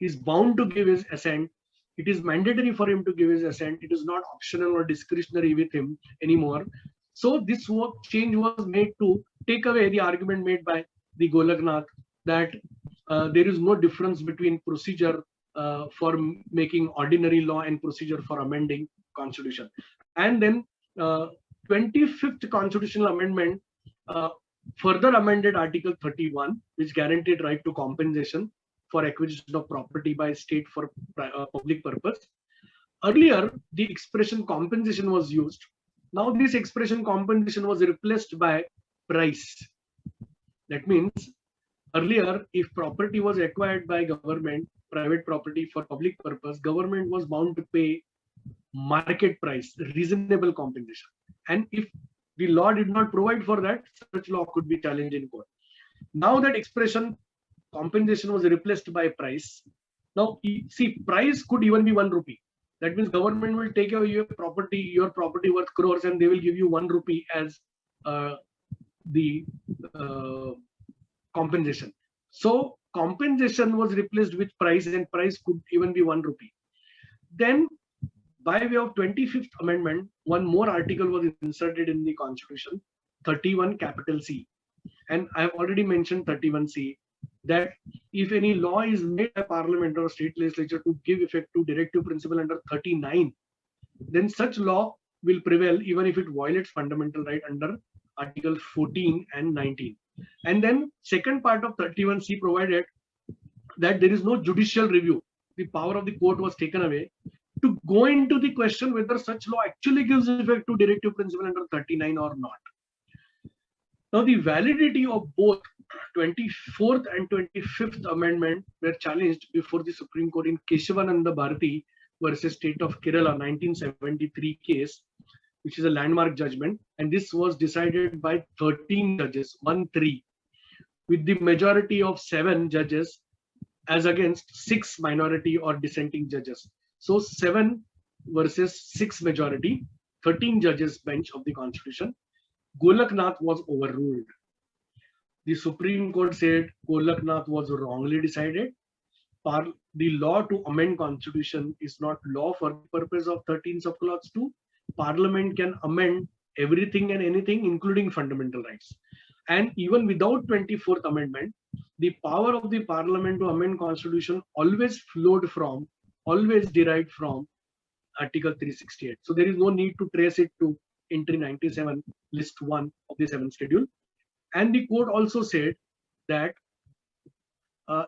is bound to give his assent. It is mandatory for him to give his assent. It is not optional or discretionary with him anymore. So this change was made to take away the argument made by the Golaknath that there is no difference between procedure for making ordinary law and procedure for amending constitution. And then 25th constitutional amendment further amended Article 31, which guaranteed right to compensation for acquisition of property by state for public purpose. Earlier, the expression compensation was used. Now this expression compensation was replaced by price. That means earlier, if property was acquired by government, private property for public purpose, government was bound to pay market price, reasonable compensation. And if the law did not provide for that, such law could be challenged in court. Now that expression compensation was replaced by price. Now see, price could even be 1 rupee. That means government will take away your property worth crores, and they will give you 1 rupee as the compensation. So compensation was replaced with price, and price could even be 1 rupee. Then by way of 25th amendment, one more article was inserted in the constitution, 31 capital C. And I have already mentioned 31C, that if any law is made by parliament or state legislature to give effect to directive principle under 39, then such law will prevail even if it violates fundamental right under Article 14 and 19. And then second part of 31C provided that there is no judicial review. The power of the court was taken away to go into the question whether such law actually gives effect to directive principle under 39 or not. Now the validity of both 24th and 25th amendment were challenged before the Supreme Court in Keshavananda Bharati versus State of Kerala 1973 case, which is a landmark judgment, and this was decided by 13 judges, 1-3, with the majority of 7 judges as against 6 minority or dissenting judges. So 7 versus 6 majority, 13 judges bench of the Constitution. Golaknath was overruled. The Supreme Court said Golaknath was wrongly decided. The law to amend Constitution is not law for the purpose of 13 subclause 2. Parliament can amend everything and anything, including fundamental rights. And even without 24th amendment, the power of the Parliament to amend Constitution always derived from Article 368. So there is no need to trace it to entry 97, list 1 of the 7th schedule. And the court also said that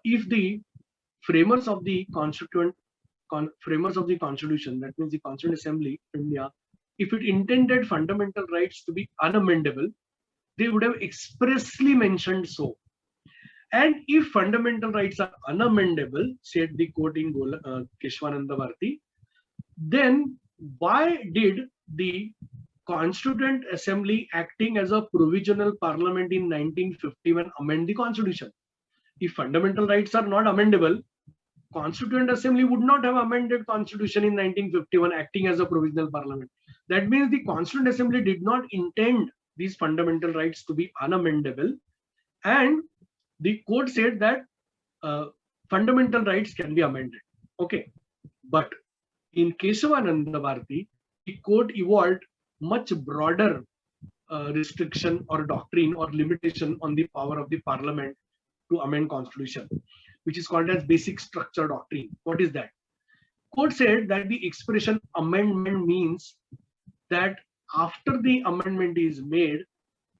if the framers of the Constitution, that means the Constituent Assembly of India, if it intended fundamental rights to be unamendable, They would have expressly mentioned so. And if fundamental rights are unamendable, said the court in Keshwananda Bharati, then why did the Constituent Assembly, acting as a provisional parliament in 1951, amend the constitution? If fundamental rights are not amendable, Constituent Assembly would not have amended constitution in 1951, acting as a provisional parliament. That means the Constituent Assembly did not intend these fundamental rights to be unamendable, and the court said that fundamental rights can be amended. Okay, but in Keshavananda Bharati, the court evolved much broader restriction or doctrine or limitation on the power of the parliament to amend constitution, which is called as basic structure doctrine. What is that? Court said that the expression amendment means that after the amendment is made,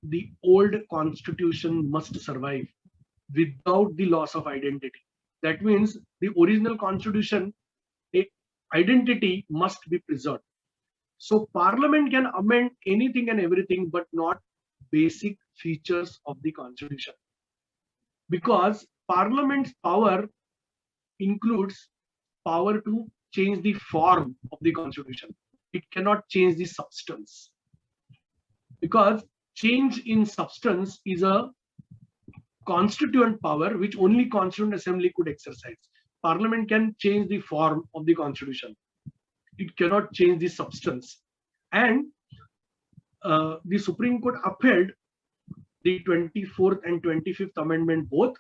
the old constitution must survive without the loss of identity. That means the original constitution identity must be preserved. So parliament can amend anything and everything, but not basic features of the constitution, because parliament's power includes power to change the form of the constitution. It cannot change the substance, because change in substance is a constituent power which only Constituent Assembly could exercise. Parliament can change the form of the constitution. It cannot change the substance. And the Supreme Court upheld the 24th and 25th Amendment both,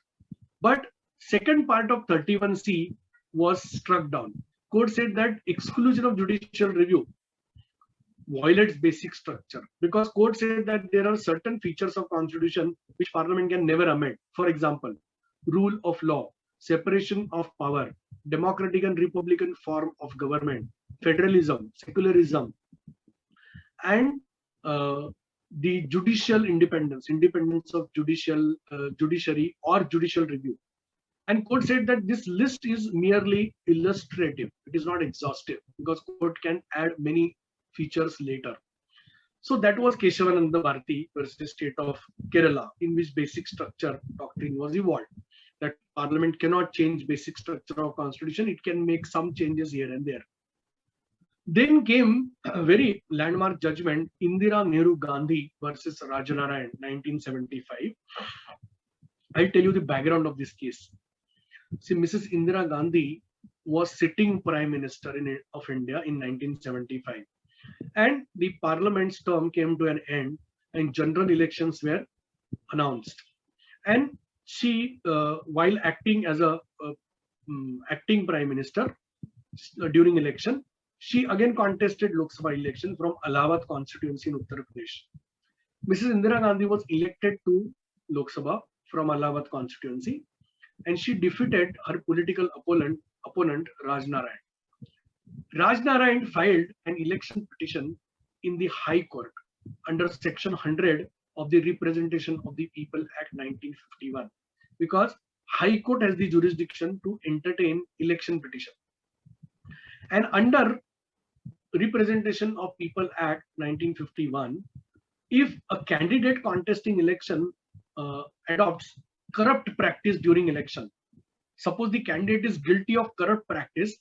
but second part of 31C was struck down. Court said that exclusion of judicial review violates basic structure, because court said that there are certain features of constitution which parliament can never amend. For example, rule of law, separation of power, democratic and republican form of government, federalism, secularism, and the judicial independence of judiciary or judicial review. And court said that this list is merely illustrative. It is not exhaustive, because court can add many features later. So that was Keshavananda Bharati versus State of Kerala, in which basic structure doctrine was evolved. That parliament cannot change basic structure of constitution. It can make some changes here and there. Then came a very landmark judgment, Indira Nehru Gandhi versus Rajanarayan, 1975. I'll tell you the background of this case. See, Mrs. Indira Gandhi was sitting Prime Minister of India in 1975. And the parliament's term came to an end and general elections were announced. And she, while acting as a acting Prime Minister during election, she again contested Lok Sabha election from Allahabad constituency in Uttar Pradesh. Mrs. Indira Gandhi was elected to Lok Sabha from Allahabad constituency, and she defeated her political opponent Raj Narayan. Raj Narayan filed an election petition in the High Court under Section 100 of the Representation of the People Act 1951, because High Court has the jurisdiction to entertain election petition. And under Representation of People Act 1951, if a candidate contesting election adopts corrupt practice during election, suppose the candidate is guilty of corrupt practice,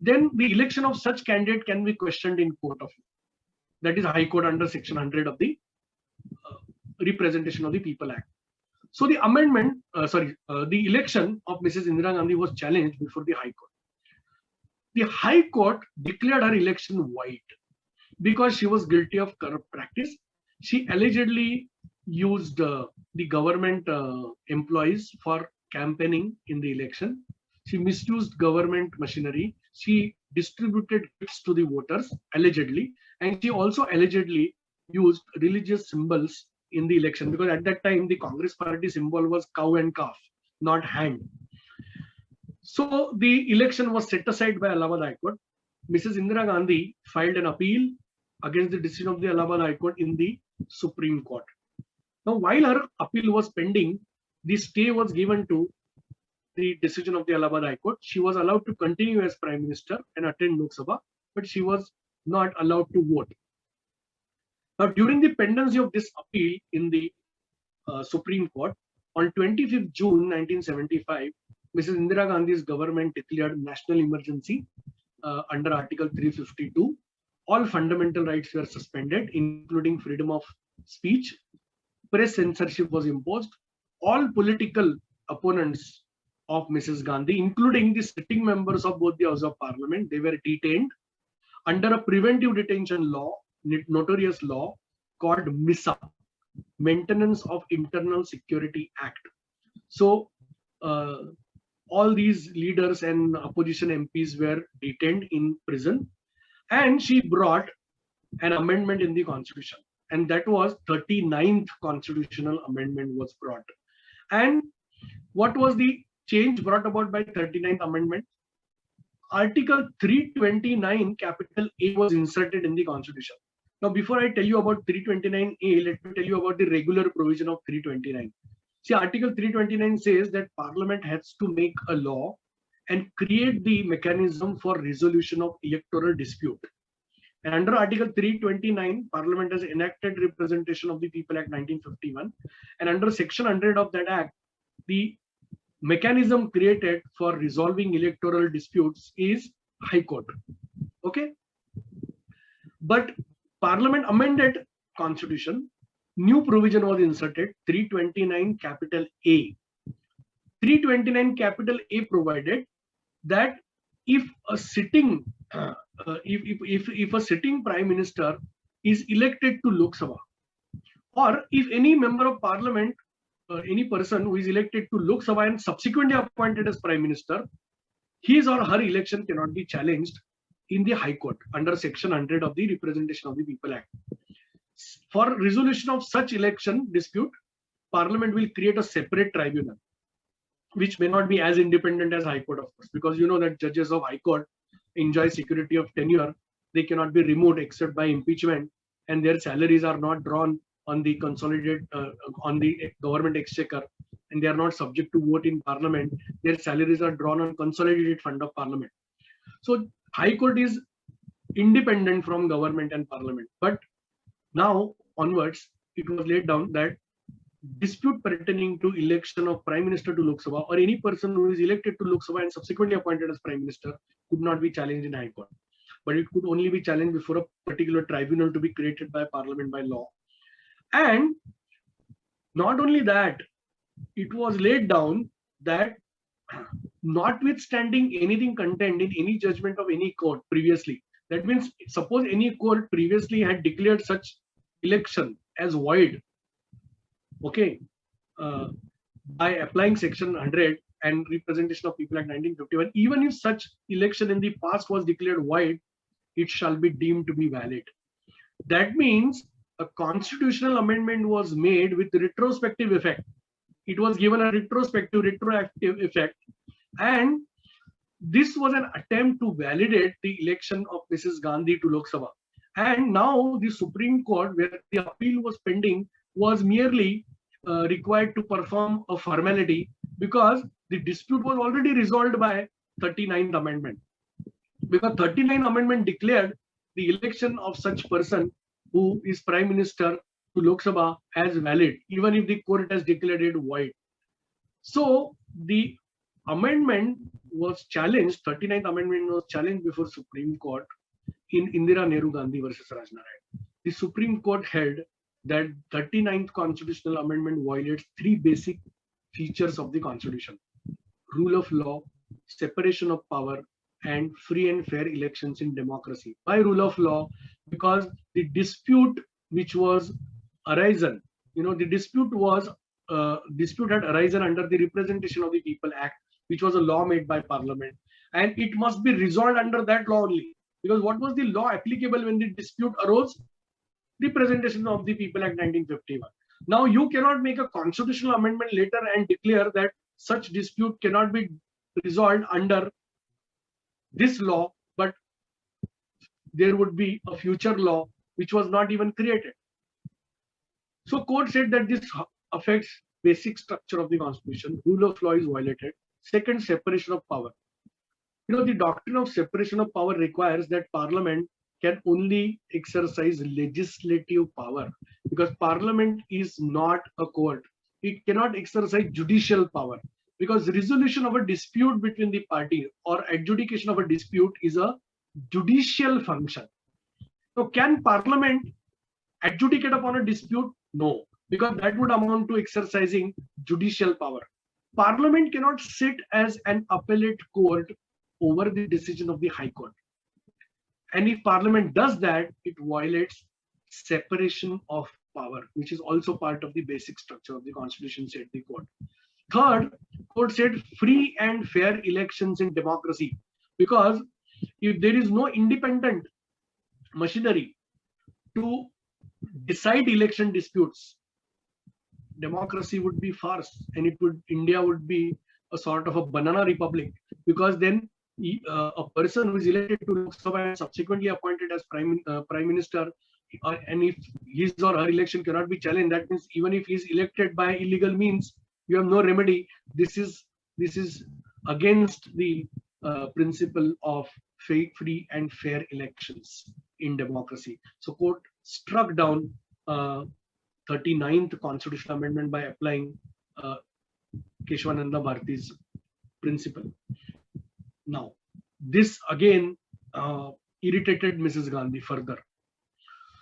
then the election of such candidate can be questioned in court of law. That is High Court under Section 100 of the Representation of the People Act. So the the election of Mrs. Indira Gandhi was challenged before the High Court. The High Court declared her election void because she was guilty of corrupt practice. She allegedly used the government employees for campaigning in the election. She misused government machinery. She distributed gifts to the voters, allegedly. And she also allegedly used religious symbols in the election, because at that time, the Congress party symbol was cow and calf, not hand. So the election was set aside by Allahabad High Court. Mrs. Indira Gandhi filed an appeal against the decision of the Allahabad High Court in the Supreme Court. Now, while her appeal was pending, the stay was given to the decision of the Allahabad High Court. She was allowed to continue as Prime Minister and attend Lok Sabha, but she was not allowed to vote. Now, during the pendency of this appeal in the Supreme Court. On 25th June 1975, Mrs. Indira Gandhi's government declared national emergency under Article 352. All fundamental rights were suspended, including freedom of speech. Press censorship was imposed. All political opponents of Mrs. Gandhi, including the sitting members of both the House of Parliament, they were detained under a preventive detention law, notorious law called MISA, Maintenance of Internal Security Act. So all these leaders and opposition MPs were detained in prison, and she brought an amendment in the constitution, and that was 39th constitutional amendment was brought. And what was the change brought about by 39th amendment? Article 329 capital A was inserted in the constitution. Now, before I tell you about 329A, let me tell you about the regular provision of 329. See, Article 329 says that Parliament has to make a law and create the mechanism for resolution of electoral dispute. And under Article 329, Parliament has enacted Representation of the People Act 1951. And under Section 100 of that Act, the mechanism created for resolving electoral disputes is High Court. Okay? But Parliament amended Constitution. New provision was inserted, 329 capital A. 329 capital A provided that if a sitting if a sitting prime minister is elected to Lok Sabha, or if any member of parliament, any person who is elected to Lok Sabha and subsequently appointed as prime minister, his or her election cannot be challenged in the High Court under Section 100 of the Representation of the People Act. For resolution of such election dispute, Parliament will create a separate tribunal, which may not be as independent as High Court, of course, because you know that judges of High Court enjoy security of tenure. They cannot be removed except by impeachment, and their salaries are not drawn on the consolidated on the government exchequer, and they are not subject to vote in Parliament. Their salaries are drawn on consolidated fund of Parliament. So High Court is independent from government and Parliament. But now onwards, it was laid down that dispute pertaining to election of Prime Minister to Lok Sabha, or any person who is elected to Lok Sabha and subsequently appointed as Prime Minister, could not be challenged in High Court. But it could only be challenged before a particular tribunal to be created by Parliament by law. And not only that, it was laid down that notwithstanding anything contained in any judgment of any court previously, that means suppose any court previously had declared such election as void, okay, by applying Section 100 and Representation of People Act 1951, even if such election in the past was declared void, it shall be deemed to be valid. That means a constitutional amendment was made with retrospective effect. It was given a retroactive effect, and this was an attempt to validate the election of Mrs. Gandhi to Lok Sabha. And now the Supreme Court, where the appeal was pending, was merely required to perform a formality, because the dispute was already resolved by 39th Amendment. Because 39th Amendment declared the election of such person who is Prime Minister to Lok Sabha as valid, even if the court has declared it void. So the amendment was challenged, 39th Amendment was challenged before Supreme Court in Indira Nehru Gandhi versus Rajnarayan. The Supreme Court held that 39th Constitutional Amendment violates three basic features of the Constitution: rule of law, separation of power, and free and fair elections in democracy. By rule of law, because the dispute which was arisen, the dispute had arisen under the Representation of the People Act, which was a law made by Parliament, and it must be resolved under that law only. Because what was the law applicable when the dispute arose? Representation of the People Act 1951. Now you cannot make a constitutional amendment later and declare that such dispute cannot be resolved under this law, but there would be a future law which was not even created. So court said that this affects basic structure of the Constitution. Rule of law is violated. Second, separation of power. The doctrine of separation of power requires that Parliament can only exercise legislative power, because Parliament is not a court. it cannot exercise judicial power, because resolution of a dispute between the party or adjudication of a dispute is a judicial function. So can Parliament adjudicate upon a dispute? No, because that would amount to exercising judicial power. Parliament cannot sit as an appellate court over the decision of the High Court. And if Parliament does that, it violates separation of power, which is also part of the basic structure of the Constitution, said the court. Third, court said free and fair elections in democracy, because if there is no independent machinery to decide election disputes, democracy would be farce, and India would be a sort of a banana republic, because then a person who is elected to Lok Sabha and subsequently appointed as prime minister, and if his or her election cannot be challenged, that means even if he is elected by illegal means, you have no remedy. This is against the principle of free and fair elections in democracy. So court struck down 39th constitutional amendment by applying Keshwananda Bharati's principle. Now, this again irritated Mrs. Gandhi further.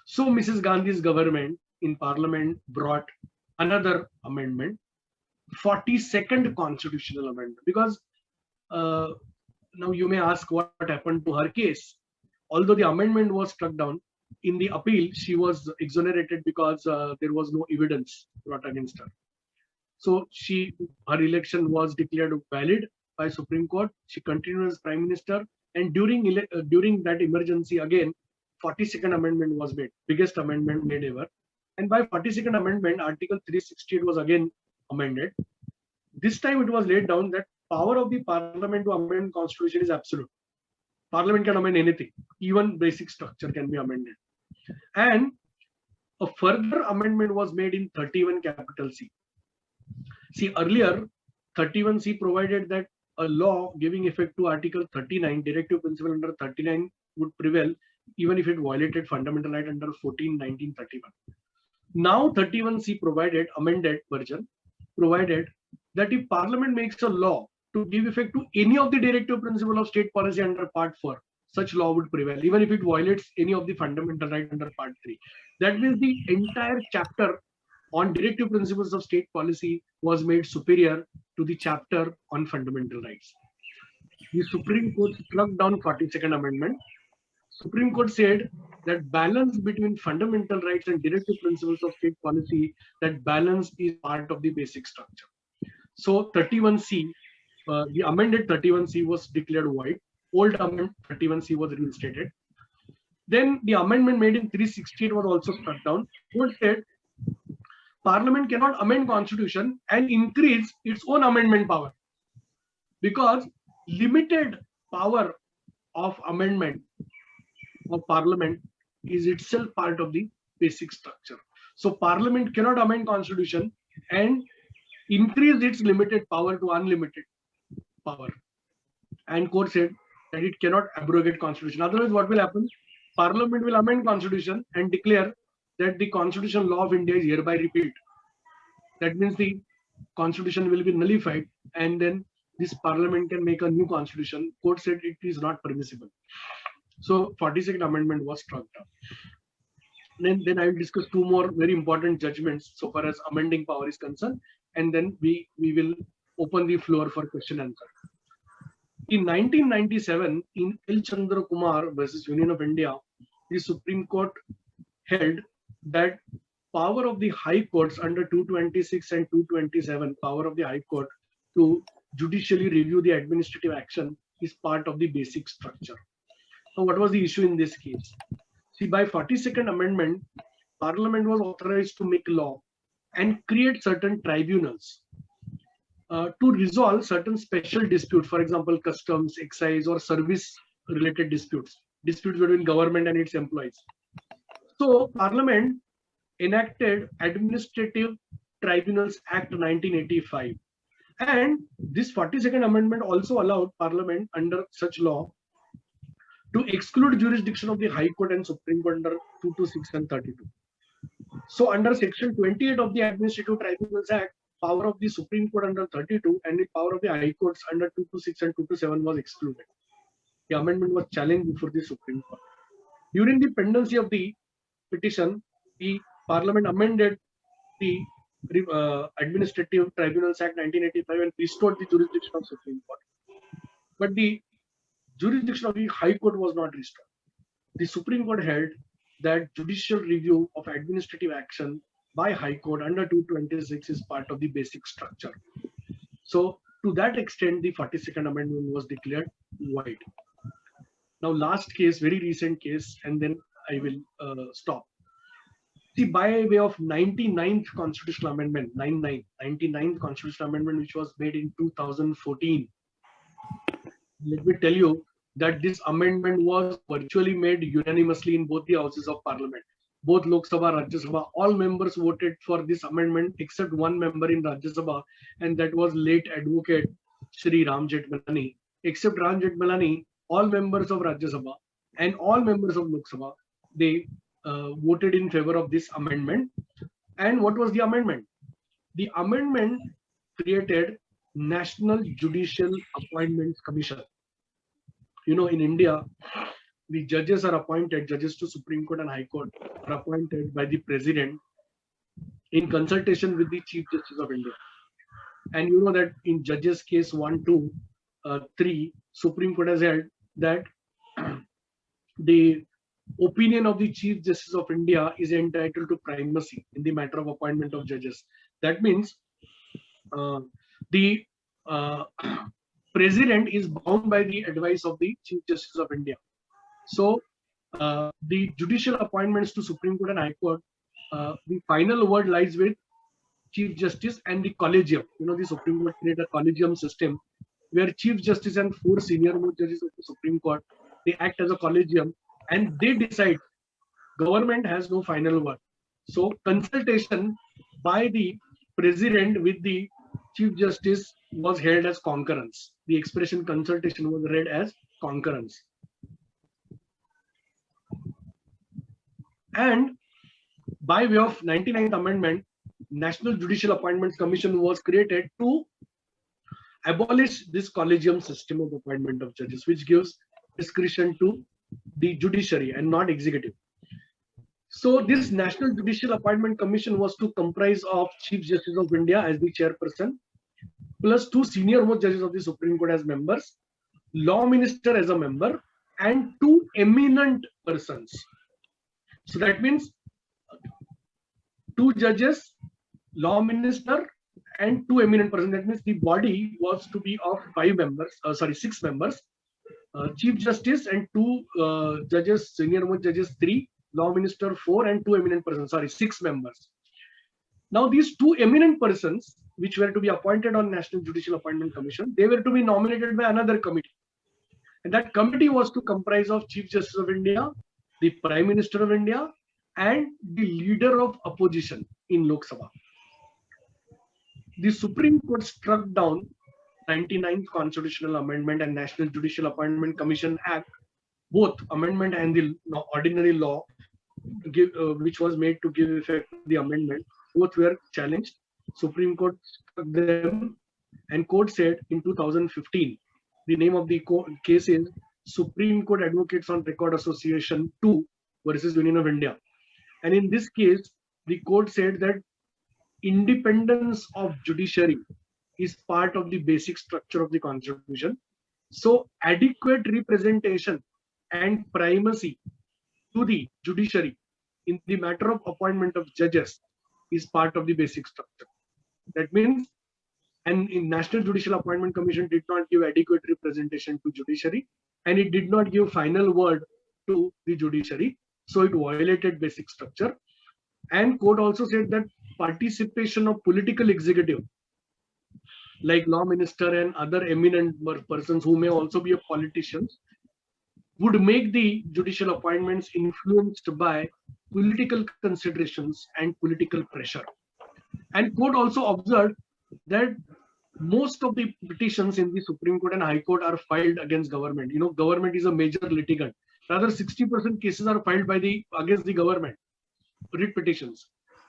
So Mrs. Gandhi's government in Parliament brought another amendment, 42nd constitutional amendment, because now you may ask what happened to her case. Although the amendment was struck down, in the appeal she was exonerated because there was no evidence brought against her. So her election was declared valid by Supreme Court. She continued as Prime Minister, and during that emergency again 42nd amendment was made, biggest amendment made ever. And by 42nd amendment, Article 368 was again amended. This time it was laid down that power of the Parliament to amend Constitution is absolute. Parliament can amend anything, even basic structure can be amended. And a further amendment was made in 31 capital C. See, earlier 31C provided that a law giving effect to Article 39, directive principle under 39 would prevail even if it violated fundamental right under 14/1931. Now 31C provided, amended version, provided that if Parliament makes a law to give effect to any of the directive principle of state policy under Part 4, such law would prevail, even if it violates any of the fundamental right under Part 3. That means the entire chapter on directive principles of state policy was made superior to the chapter on fundamental rights. The Supreme Court struck down 42nd Amendment. Supreme Court said that balance between fundamental rights and directive principles of state policy, that balance is part of the basic structure. So 31C, the amended 31C was declared void. Old amendment 31C was reinstated. Then the amendment made in 368 was also struck down. Court said Parliament cannot amend Constitution and increase its own amendment power, because limited power of amendment of Parliament is itself part of the basic structure. So Parliament cannot amend Constitution and increase its limited power to unlimited power. And court said that it cannot abrogate Constitution. Otherwise, what will happen? Parliament will amend Constitution and declare that the constitutional law of India is hereby repealed. That means the Constitution will be nullified, and then this Parliament can make a new Constitution. Court said it is not permissible. So 42nd Amendment was struck down. Then I will discuss two more very important judgments so far as amending power is concerned, and then we will open the floor for question and answer. In 1997, in L. Chandra Kumar versus Union of India, the Supreme Court held that power of the High Courts under 226 and 227, power of the High Court to judicially review the administrative action is part of the basic structure. Now, what was the issue in this case? See, by 42nd Amendment, Parliament was authorized to make law and create certain tribunals to resolve certain special disputes, for example, customs, excise, or service-related disputes between government and its employees. So, Parliament enacted Administrative Tribunals Act 1985. And this 42nd Amendment also allowed Parliament under such law to exclude jurisdiction of the High Court and Supreme Court under 226 and 32. So under Section 28 of the Administrative Tribunals Act, power of the Supreme Court under 32 and the power of the High Courts under 226 and 227 was excluded. The amendment was challenged before the Supreme Court. During the pendency of the petition, the Parliament amended the Administrative Tribunals Act 1985 and restored the jurisdiction of Supreme Court. But the jurisdiction of the High Court was not restored. The Supreme Court held that judicial review of administrative action by High Court under 226 is part of the basic structure. So to that extent, the 42nd Amendment was declared void. Now, last case, very recent case, and then I will stop. See, by way of 99th Constitutional Amendment, 99th Constitutional Amendment, which was made in 2014. Let me tell you that this amendment was virtually made unanimously in both the houses of Parliament. Both Lok Sabha, Rajya Sabha, all members voted for this amendment except one member in Rajya Sabha, and that was late advocate Shri Ram Jethmalani. Except Ram Jethmalani, all members of Rajya Sabha and all members of Lok Sabha, they voted in favor of this amendment. And what was the amendment? The amendment created National Judicial Appointments Commission. You know, in India, the judges are appointed, judges to Supreme Court and High Court are appointed by the President in consultation with the Chief Justice of India. And you know that in Judges Case 1, 2, 3, Supreme Court has held that the opinion of the Chief Justice of India is entitled to primacy in the matter of appointment of judges. That means the President is bound by the advice of the Chief Justice of India. So the judicial appointments to Supreme Court and High Court, the final word lies with Chief Justice and the Collegium. You know, the Supreme Court created a Collegium system where Chief Justice and 4 senior-most judges of the Supreme Court, they act as a Collegium and they decide. Government has no final word. So consultation by the President with the Chief Justice was held as concurrence. The expression consultation was read as concurrence. And by way of 99th Amendment, National Judicial Appointments Commission was created to abolish this collegium system of appointment of judges, which gives discretion to the judiciary and not executive. So this National Judicial Appointment Commission was to comprise of Chief Justice of India as the chairperson, plus 2 senior-most judges of the Supreme Court as members, Law Minister as a member, and 2 eminent persons. So that means 2 judges, Law Minister, and 2 eminent persons. That means the body was to be of 6 members, Chief Justice and 2 judges, senior-most judges 3, Law Minister 4, and 2 eminent persons. 6 members. Now these 2 eminent persons, which were to be appointed on National Judicial Appointment Commission, they were to be nominated by another committee. And that committee was to comprise of Chief Justice of India, the Prime Minister of India, and the leader of opposition in Lok Sabha. The Supreme Court struck down 99th Constitutional Amendment and National Judicial Appointment Commission Act, both amendment and the ordinary law, which was made to give effect to the amendment. Both were challenged. Supreme Court struck them, and court said in 2015, the name of the case is Supreme Court Advocates on Record Association 2 versus Union of India. And in this case, the court said that independence of judiciary is part of the basic structure of the Constitution. So adequate representation and primacy to the judiciary in the matter of appointment of judges is part of the basic structure. That means, and in National Judicial Appointment Commission did not give adequate representation to judiciary, and it did not give final word to the judiciary. So it violated basic structure. And court also said that participation of political executive, like Law Minister and other eminent persons who may also be politicians, would make the judicial appointments influenced by political considerations and political pressure. And court also observed that most of the petitions in the Supreme Court and High Court are filed against government. You know, government is a major litigant. Rather, 60% cases are filed by against the government, writ petitions.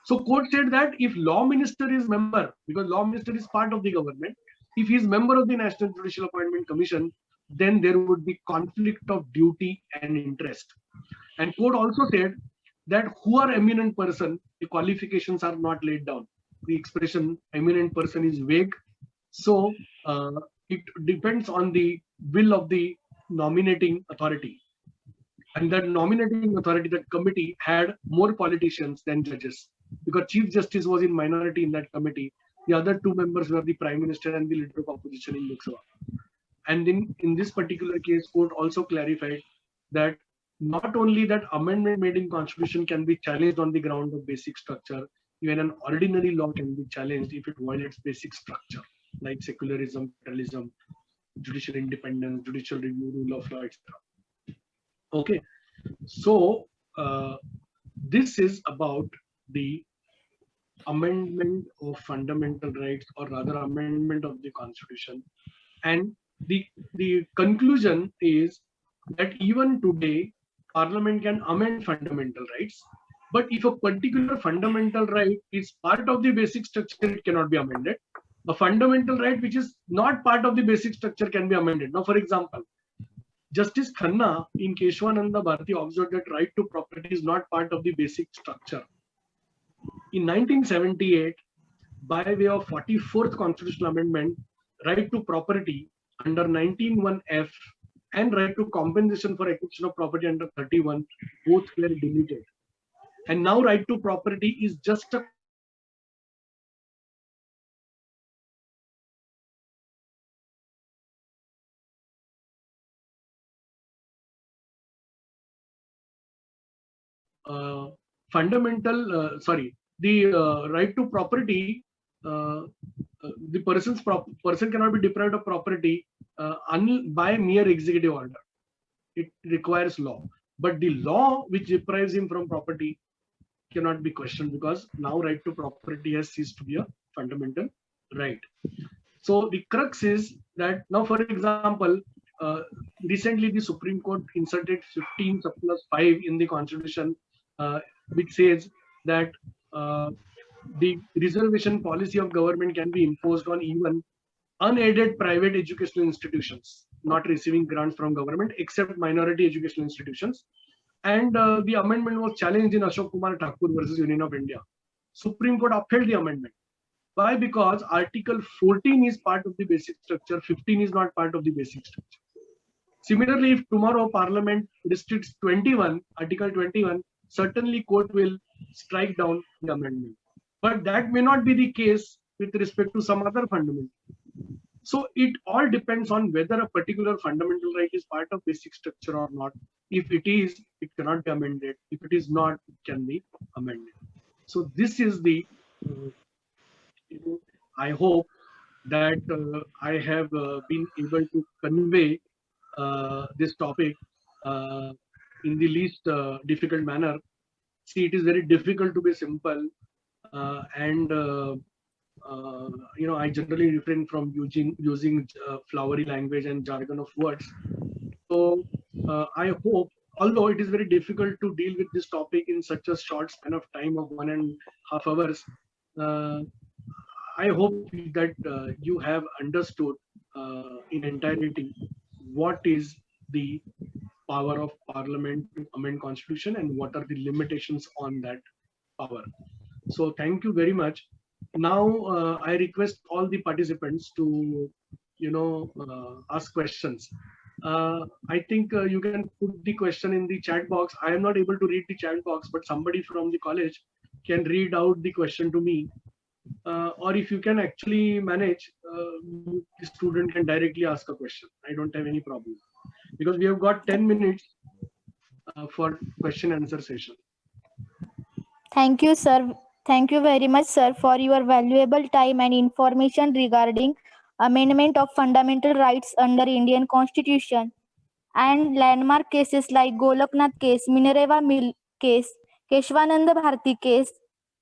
So court said that if law minister is member, because law minister is part of the government, if he is member of the National Judicial Appointment Commission, then there would be conflict of duty and interest. And court also said that who are eminent person, the qualifications are not laid down. The expression eminent person is vague. So it depends on the will of the nominating authority. And that nominating authority, that committee, had more politicians than judges, because Chief Justice was in minority in that committee. The other two members were the Prime Minister and the Leader of Opposition in Lok Sabha. And in this particular case, court also clarified that not only that amendment made in Constitution can be challenged on the ground of basic structure, even an ordinary law can be challenged if it violates basic structure, like secularism, federalism, judicial independence, judicial review, rule of law, etc. Okay, so this is about the amendment of fundamental rights, or rather amendment of the Constitution. And the conclusion is that even today, Parliament can amend fundamental rights, but if a particular fundamental right is part of the basic structure, it cannot be amended. A fundamental right which is not part of the basic structure can be amended. Now, for example, Justice Khanna in Keshwananda Bharati observed that right to property is not part of the basic structure. In 1978, by way of 44th Constitutional Amendment, right to property under 19(1)(f) and right to compensation for acquisition of property under 31, both were deleted. And now right to property is just a the right to property, the person cannot be deprived of property by mere executive order. It requires law, but the law which deprives him from property cannot be questioned, because now right to property has ceased to be a fundamental right. So the crux is that now, for example, recently the Supreme Court inserted 15+5 in the Constitution, which says that the reservation policy of government can be imposed on even unaided private educational institutions not receiving grants from government, except minority educational institutions. And the amendment was challenged in Ashok Kumar Thakur versus Union of India. Supreme Court upheld the amendment. Why? Because Article 14 is part of the basic structure, 15 is not part of the basic structure. Similarly, if tomorrow Parliament restricts 21, Article 21, certainly court will strike down the amendment. But that may not be the case with respect to some other fundamental. So it all depends on whether a particular fundamental right is part of basic structure or not. If it is, it cannot be amended. If it is not, it can be amended. So this is the, I hope that I have been able to convey this topic in the least difficult manner. See, it is very difficult to be simple, and I generally refrain from using flowery language and jargon of words. So I hope, although it is very difficult to deal with this topic in such a short span of time of 1.5 hours, I hope that you have understood in entirety what is the power of Parliament to amend Constitution and what are the limitations on that power. So thank you very much. Now I request all the participants to ask questions. I think you can put the question in the chat box. I am not able to read the chat box, but somebody from the college can read out the question to me. Or if you can actually manage, the student can directly ask a question. I don't have any problem, because we have got 10 minutes for question answer session. Thank you, sir. Thank you very much, sir, for your valuable time and information regarding amendment of fundamental rights under Indian Constitution and landmark cases like Golaknath case, Minerva Mill case, Keshwananda Bharati case,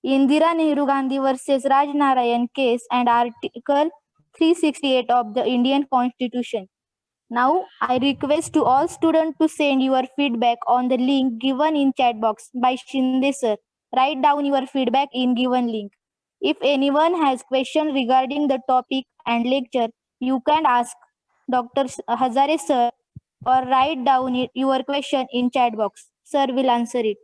Indira Nehru Gandhi versus Raj Narayan case, and Article 368 of the Indian Constitution. Now, I request to all students to send your feedback on the link given in chat box by Shinde sir. Write down your feedback in given link. If anyone has questions regarding the topic and lecture, you can ask Dr. Hazare sir or write down your question in chat box. Sir will answer it.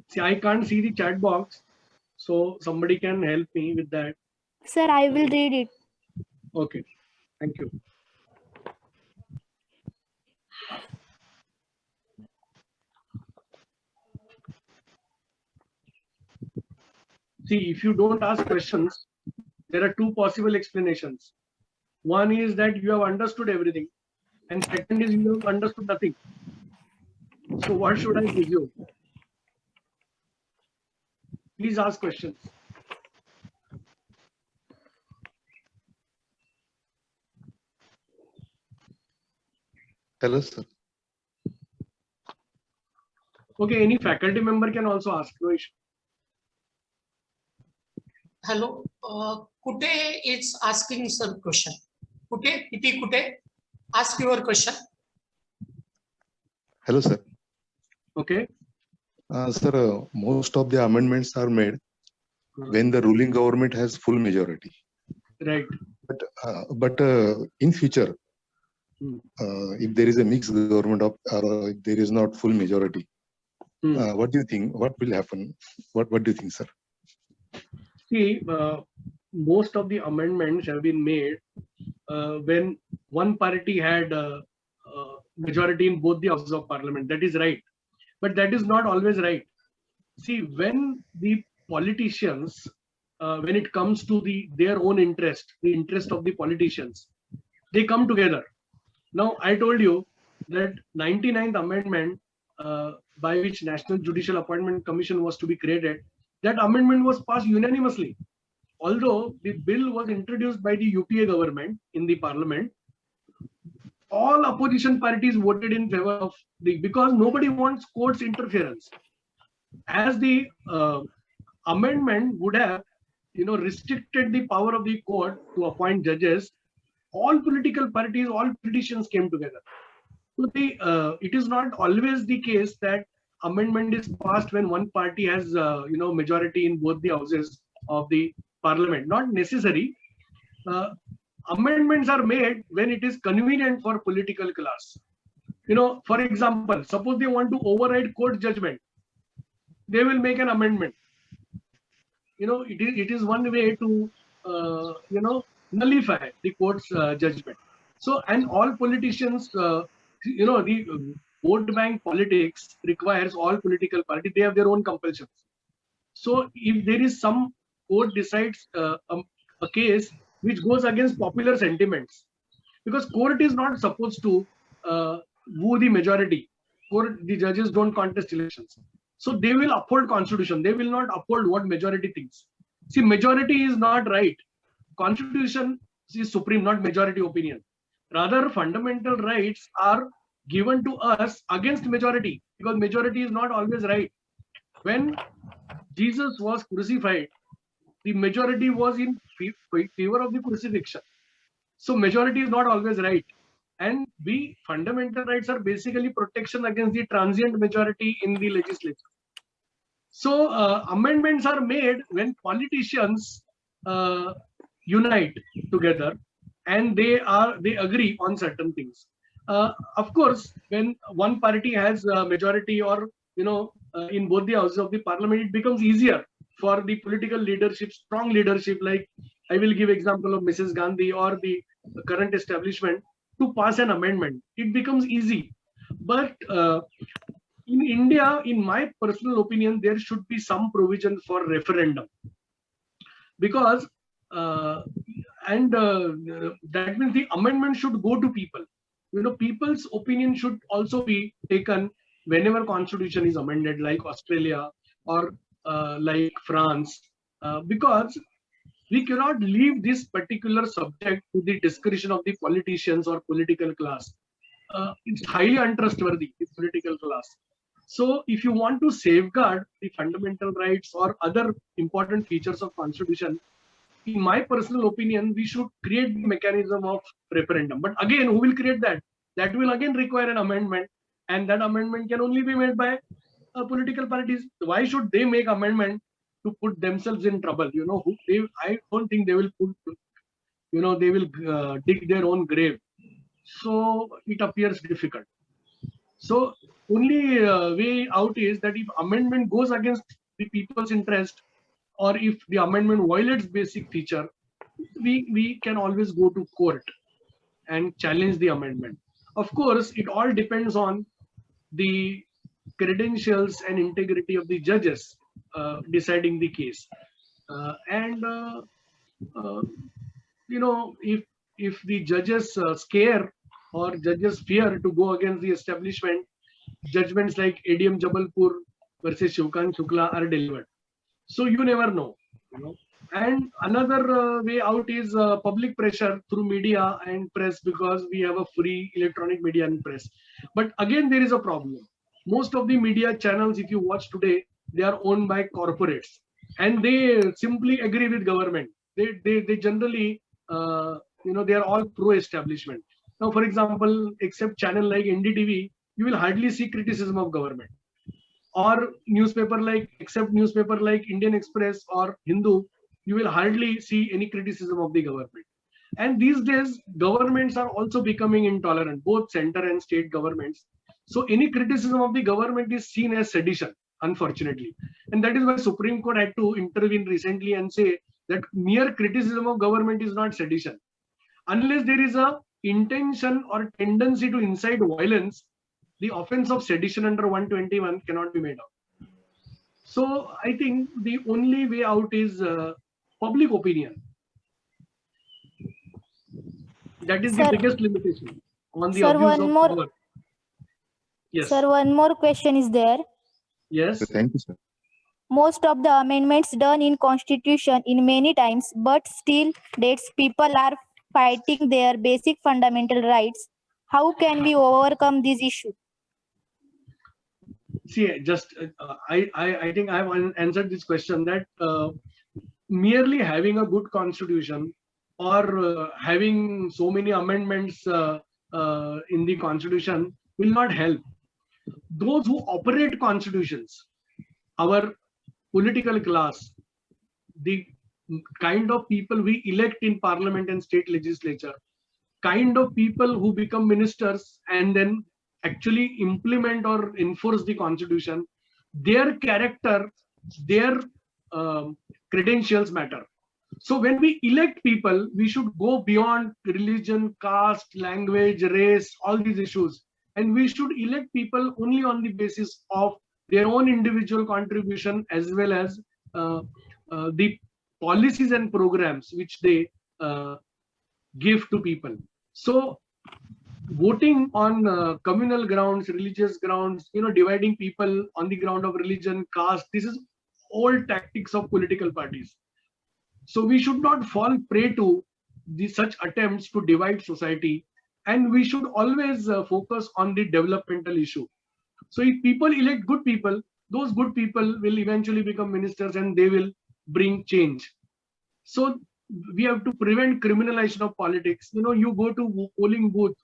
See, I can't see the chat box, so somebody can help me with that. Sir, I will read it. Okay, thank you. See, if you don't ask questions, there are two possible explanations. One is that you have understood everything, and second is you have understood nothing. So what should I presume? Please ask questions. Hello, sir. Okay, any faculty member can also ask. No issue. Hello, Kute is asking some question. Kute, Iti Kute, ask your question. Hello, sir. Okay. Sir, most of the amendments are made when the ruling government has full majority. Right. But in future, Hmm. if there is a mixed government or if there is not full majority, Hmm. what do you think? What will happen? What do you think, sir? See, most of the amendments have been made when one party had majority in both the houses of parliament. That is right. But that is not always right. See, when the politicians, when it comes to their own interest, the interest of the politicians, they come together. Now, I told you that 99th Amendment, by which National Judicial Appointment Commission was to be created, that amendment was passed unanimously. Although the bill was introduced by the UPA government in the parliament, all opposition parties voted in favor of because nobody wants courts interference. As the amendment would have, restricted the power of the court to appoint judges, all political parties, all politicians came together. So it is not always the case that amendment is passed when one party has majority in both the houses of the parliament. Not necessary. Amendments are made when it is convenient for political class. For example, suppose they want to override court judgment, they will make an amendment. It is one way to nullify the court's judgment. So, and all politicians, the vote bank politics requires all political parties, they have their own compulsions. So if there is some court decides a case which goes against popular sentiments, because court is not supposed to woo the majority. The judges don't contest elections. So they will uphold constitution. They will not uphold what majority thinks. See, majority is not right. Constitution is supreme, not majority opinion. Rather, fundamental rights are given to us against majority, because majority is not always right. When Jesus was crucified, the majority was in favor of the crucifixion. So majority is not always right. And the fundamental rights are basically protection against the transient majority in the legislature. So amendments are made when politicians unite together and they agree on certain things. Of course, when one party has a majority or in both the houses of the parliament, it becomes easier for the political leadership, strong leadership, like I will give example of Mrs. Gandhi or the current establishment, to pass an amendment. It becomes easy. But in India, in my personal opinion, there should be some provision for referendum, because that means the amendment should go to people. People's opinion should also be taken whenever constitution is amended, like Australia or like France, because we cannot leave this particular subject to the discretion of the politicians or political class. It's highly untrustworthy, the political class. So if you want to safeguard the fundamental rights or other important features of constitution, in my personal opinion, we should create the mechanism of referendum. But again, who will create that? That will again require an amendment, and that amendment can only be made by political parties. Why should they make amendment to put themselves in trouble? I don't think they will put, they will dig their own grave. So it appears difficult. So only way out is that if amendment goes against the people's interest, or if the amendment violates basic feature, we can always go to court and challenge the amendment. Of course, it all depends on the credentials and integrity of the judges deciding the case. If the judges scare or judges fear to go against the establishment, judgments like ADM Jabalpur versus Shivkant Shukla are delivered. So you never know. And another way out is public pressure through media and press, because we have a free electronic media and press. But again, there is a problem. Most of the media channels, if you watch today, they are owned by corporates, and they simply agree with government. They generally, they are all pro-establishment. Now, for example, except channel like NDTV, you will hardly see criticism of government. Or except newspaper like Indian Express or Hindu, you will hardly see any criticism of the government. And these days, governments are also becoming intolerant, both center and state governments. So any criticism of the government is seen as sedition, unfortunately. And that is why Supreme Court had to intervene recently and say that mere criticism of government is not sedition. Unless there is a intention or tendency to incite violence, the offense of sedition under 121 cannot be made out. So I think the only way out is public opinion. That is the biggest limitation on the abuse of power. Yes. Sir, one more question is there. Yes. Thank you, sir. Most of the amendments done in Constitution in many times, but still dates people are fighting their basic fundamental rights. How can we overcome this issue? See, just I think I have answered this question, that merely having a good constitution or having so many amendments in the constitution will not help. Those who operate constitutions, our political class, the kind of people we elect in parliament and state legislature, kind of people who become ministers and then actually implement or enforce the constitution, their character, their credentials matter. So when we elect people, we should go beyond religion, caste, language, race, all these issues. And we should elect people only on the basis of their own individual contribution, as well as the policies and programs which they give to people. So voting on communal grounds, religious grounds, dividing people on the ground of religion, caste, this is old tactics of political parties. So we should not fall prey to such attempts to divide society, and we should always focus on the developmental issue. So if people elect good people, those good people will eventually become ministers and they will bring change. So we have to prevent criminalization of politics. You go to polling booth,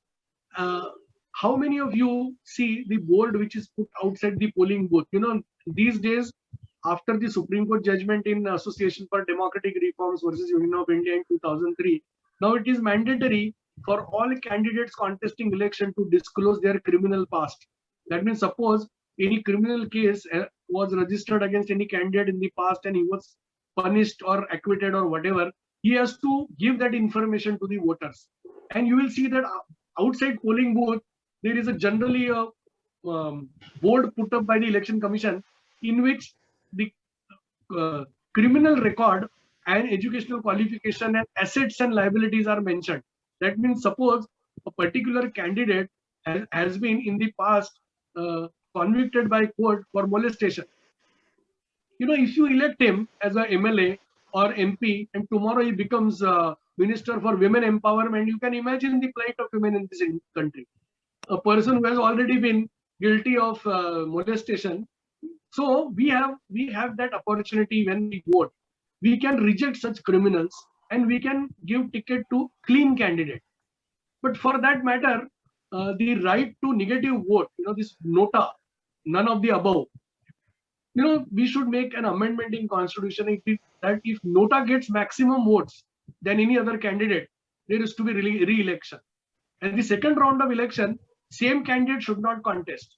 how many of you see the board which is put outside the polling booth? These days, after the Supreme Court judgment in Association for Democratic Reforms versus Union of India in 2003, now it is mandatory for all candidates contesting election to disclose their criminal past. That means, suppose any criminal case was registered against any candidate in the past and he was punished or acquitted or whatever, he has to give that information to the voters. And you will see that outside polling booth, there is generally a board put up by the Election Commission in which the criminal record and educational qualification and assets and liabilities are mentioned. That means, suppose a particular candidate has been in the past convicted by court for molestation. If you elect him as a MLA or MP and tomorrow he becomes Minister for Women Empowerment, you can imagine the plight of women in this country. A person who has already been guilty of molestation. So we have that opportunity when we vote. we can reject such criminals and we can give ticket to clean candidate. But for that matter, the right to negative vote, this nota, none of the above. We should make an amendment in constitution that if nota gets maximum votes than any other candidate, there is to be re-election. And the second round of election, same candidate should not contest.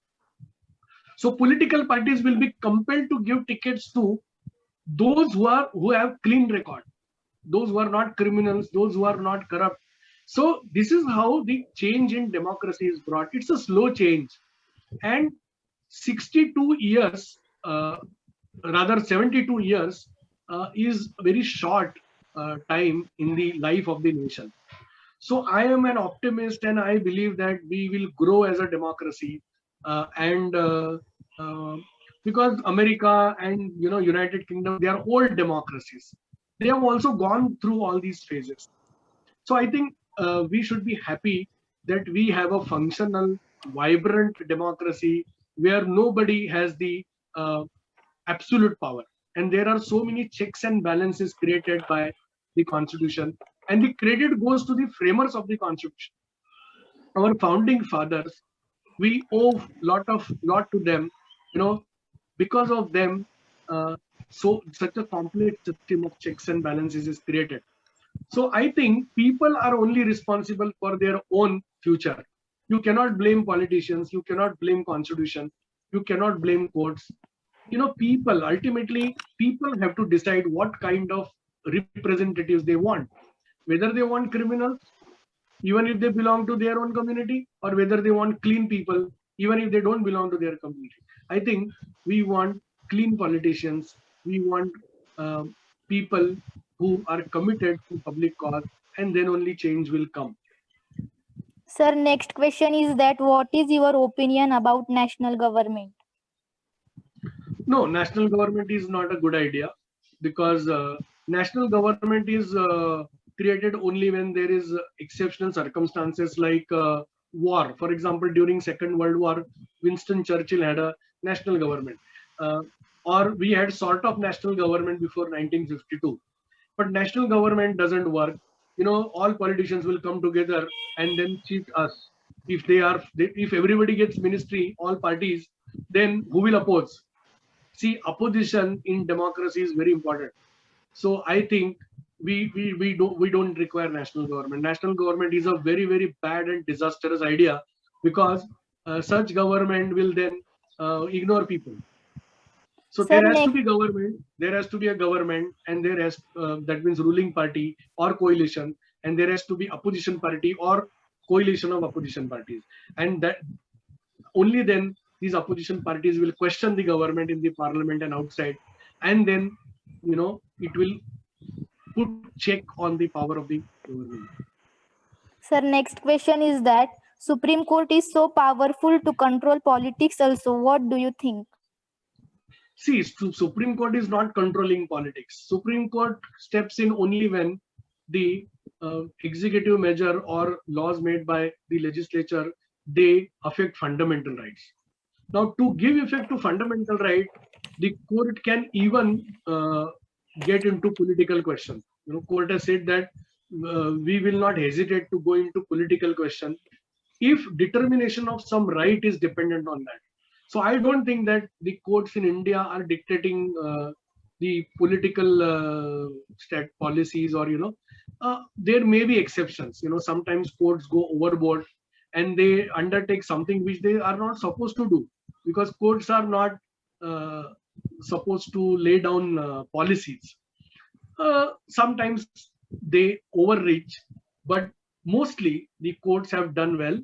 So political parties will be compelled to give tickets to those who have clean record, those who are not criminals, those who are not corrupt. So this is how the change in democracy is brought. It's a slow change, and 62 years, rather 72 years, is a very short time in the life of the nation. So I am an optimist, and I believe that we will grow as a democracy, because America and United Kingdom, they are old democracies. They have also gone through all these phases. So I think we should be happy that we have a functional, vibrant democracy where nobody has the absolute power, and there are so many checks and balances created by the constitution, and the credit goes to the framers of the constitution, our founding fathers. We owe lot to them, because of them, such a complex system of checks and balances is created. So I think people are only responsible for their own future. You cannot blame politicians, you cannot blame constitution, you cannot blame courts. Ultimately, people have to decide what kind of representatives they want, whether they want criminals, even if they belong to their own community, or whether they want clean people, even if they don't belong to their community. I think we want clean politicians, we want people who are committed to public cause, and then only change will come. Sir, next question is that what is your opinion about national government? No, national government is not a good idea, because national government is created only when there is exceptional circumstances like war. For example, during Second World War, Winston Churchill had a national government, or we had sort of national government before 1952. But national government doesn't work. All politicians will come together and then cheat us. If everybody gets ministry, all parties, then who will oppose? See, opposition in democracy is very important. So I think we don't require national government. National government is a very, very bad and disastrous idea, because such government will then ignore people. So there has to be government. There has to be a government, and there has that means ruling party or coalition, and there has to be opposition party or coalition of opposition parties, and that only then these opposition parties will question the government in the parliament and outside, and then it will put check on the power of the government. Sir, next question is that Supreme Court is so powerful to control politics also. What do you think? See, Supreme Court is not controlling politics. Supreme Court steps in only when the executive measure or laws made by the legislature, they affect fundamental rights. Now, to give effect to fundamental right, the court can even get into political questions. Court has said that we will not hesitate to go into political question if determination of some right is dependent on that. So I don't think that the courts in India are dictating the political policies, or there may be exceptions. Sometimes courts go overboard and they undertake something which they are not supposed to do, because courts are not supposed to lay down policies. Sometimes they overreach, but mostly the courts have done well.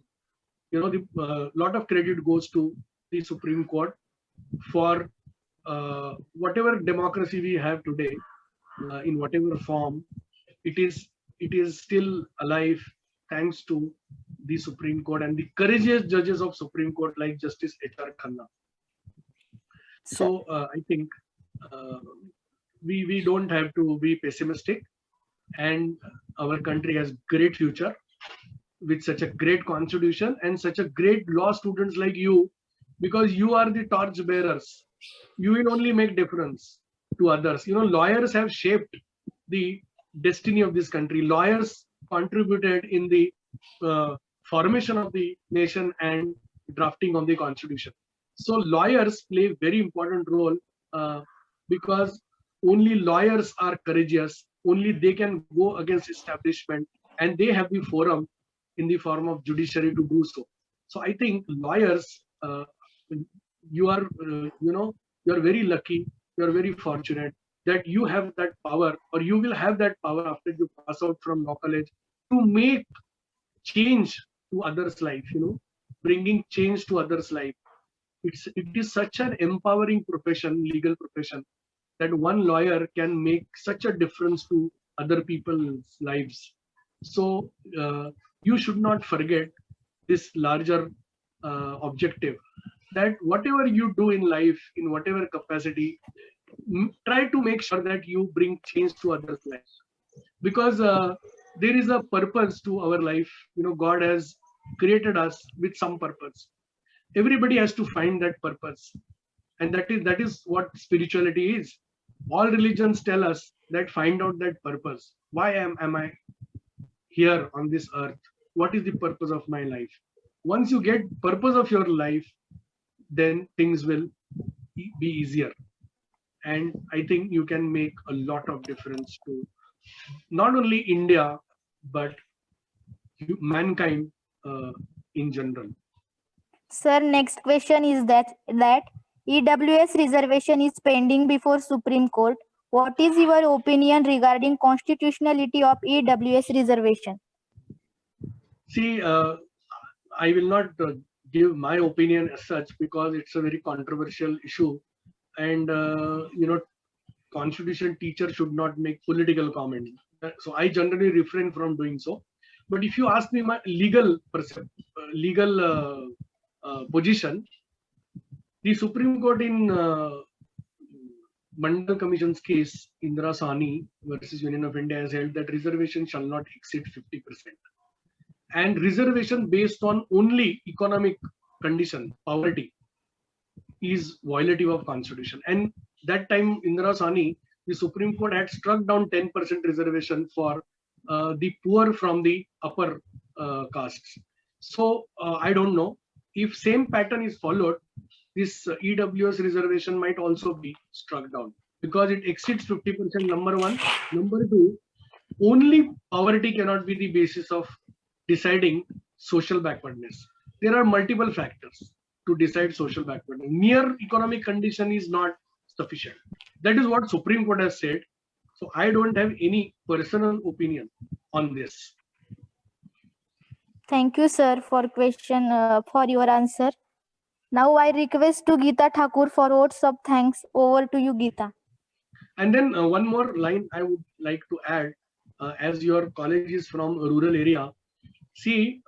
The lot of credit goes to the Supreme Court for whatever democracy we have today, in whatever form it is still alive thanks to the Supreme Court and the courageous judges of Supreme Court like Justice H.R. Khanna. So I think we don't have to be pessimistic, and our country has great future with such a great constitution and such a great law students like you, because you are the torch bearers. You will only make difference. to others. Lawyers have shaped the destiny of this country. Lawyers contributed in the formation of the nation and drafting of the constitution. So lawyers play a very important role because only lawyers are courageous. Only they can go against establishment, and they have the forum in the form of judiciary to do so. So I think lawyers, you are, you are very lucky. You are very fortunate that you have that power, or you will have that power after you pass out from law college, to make change to others' life. Bringing change to others' life. It is such an empowering profession, legal profession, that one lawyer can make such a difference to other people's lives. So you should not forget this larger objective, that whatever you do in life, in whatever capacity, try to make sure that you bring change to others' lives, because there is a purpose to our life. God has created us with some purpose. Everybody has to find that purpose, and that is what spirituality is. All religions tell us that find out that purpose. Why am I here on this earth? What is the purpose of my life? Once you get purpose of your life, then things will be easier, and I think you can make a lot of difference to not only India but mankind in general. Sir, next question is that EWS reservation is pending before Supreme Court. What is your opinion regarding constitutionality of EWS reservation? See, I will not give my opinion as such, because it's a very controversial issue, and constitution teacher should not make political comment. So I generally refrain from doing so. But if you ask me my legal position, the Supreme Court in Mandal Commission's case, Indira Sahni versus Union of India, has held that reservation shall not exceed 50%. And reservation based on only economic condition, poverty, is violative of constitution. And that time, Indira Sahni, the Supreme Court had struck down 10% reservation for the poor from the upper castes. So I don't know if same pattern is followed. This EWS reservation might also be struck down, because it exceeds 50%. Number one. Number two, only poverty cannot be the basis of deciding social backwardness. There are multiple factors to decide social backwardness. Mere economic condition is not sufficient. That is what Supreme Court has said. So I don't have any personal opinion on this. Thank you, sir, for your answer. Now I request to Geeta Thakur for votes of thanks. Over to you, Geeta. And then one more line I would like to add, as your college is from a rural area. See,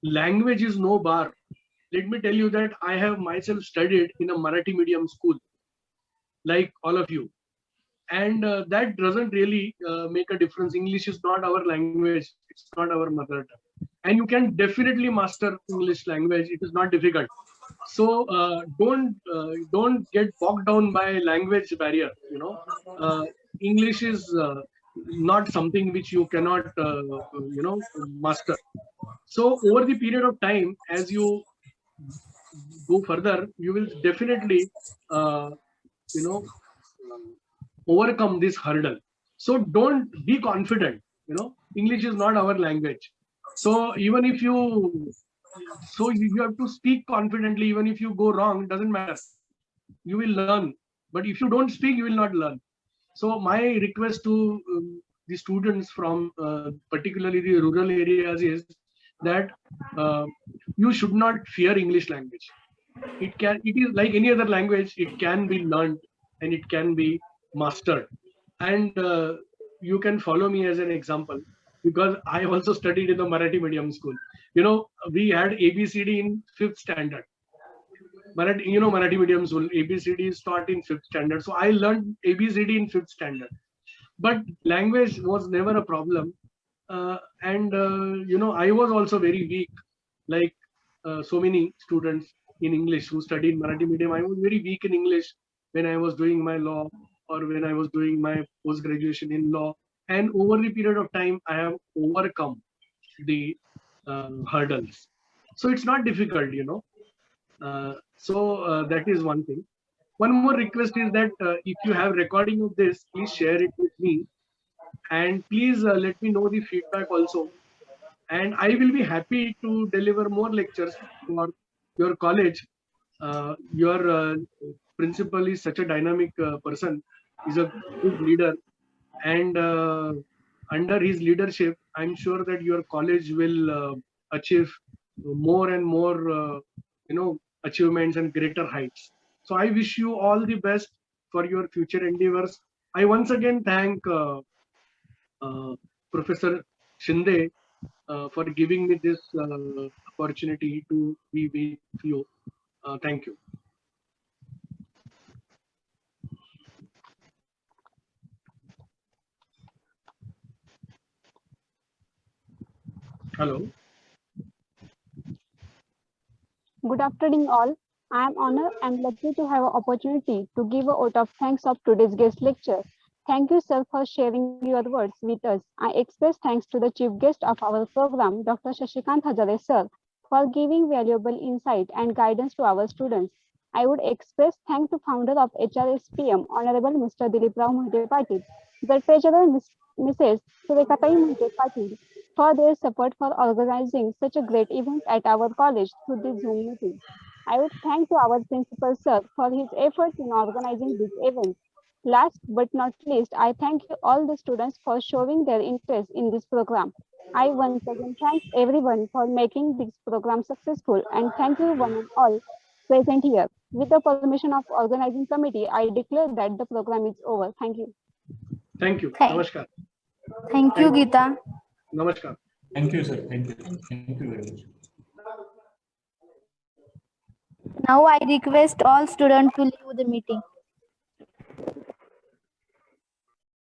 language is no bar. Let me tell you that I have myself studied in a Marathi medium school, like all of you. And that doesn't really make a difference. English is not our language. It's not our mother tongue. And you can definitely master English language. It is not difficult. So don't get bogged down by language barrier. English is not something which you cannot master. So over the period of time, as you go further, you will definitely overcome this hurdle. So don't be confident. English is not our language. So even if you have to speak confidently. Even if you go wrong, it doesn't matter. You will learn. But if you don't speak, you will not learn. So my request to the students from particularly the rural areas is that you should not fear English language. It is like any other language. It can be learned and it can be mastered. And you can follow me as an example, because I also studied in the Marathi medium school. We had ABCD in 5th standard. Marathi medium school, ABCD is taught in 5th standard. So I learned ABCD in 5th standard. But language was never a problem. And I was also very weak, like so many students in English who studied Marathi medium. I was very weak in English when I was doing my law or when I was doing my post graduation in law, and over the period of time I have overcome the hurdles. So it's not difficult, you know. That is one thing. One more request is that if you have recording of this, please share it with me, and please let me know the feedback also. And I will be happy to deliver more lectures for your college. Your principal is such a dynamic person. He's a good leader, and under his leadership, I'm sure that your college will achieve more and more, achievements and greater heights. So I wish you all the best for your future endeavors. I once again thank Professor Shinde for giving me this opportunity to be with you. Thank you. Hello. Good afternoon, all. I am honored and lucky to have an opportunity to give a vote of thanks of today's guest lecture. Thank you, sir, for sharing your words with us. I express thanks to the chief guest of our program, Dr. Shashikant Hazare, sir, for giving valuable insight and guidance to our students. I would express thanks to founder of HRSPM, Honorable Mr. Dilip Rao Mohite Patil, the treasurer, Mrs. Surekatai Mohite Patil, for their support for organizing such a great event at our college through this Zoom meeting. I would thank to our principal sir for his efforts in organizing this event. Last but not least, I thank you all the students for showing their interest in this program. I once again thank everyone for making this program successful, and thank you one and all present here. With the permission of organizing committee, I declare that the program is over. Thank you. Thank you. Thank- Namaskar. Thank you, Geeta. Namaskar. Thank you, sir. Thank you. Thank you very much. Now I request all students to leave the meeting.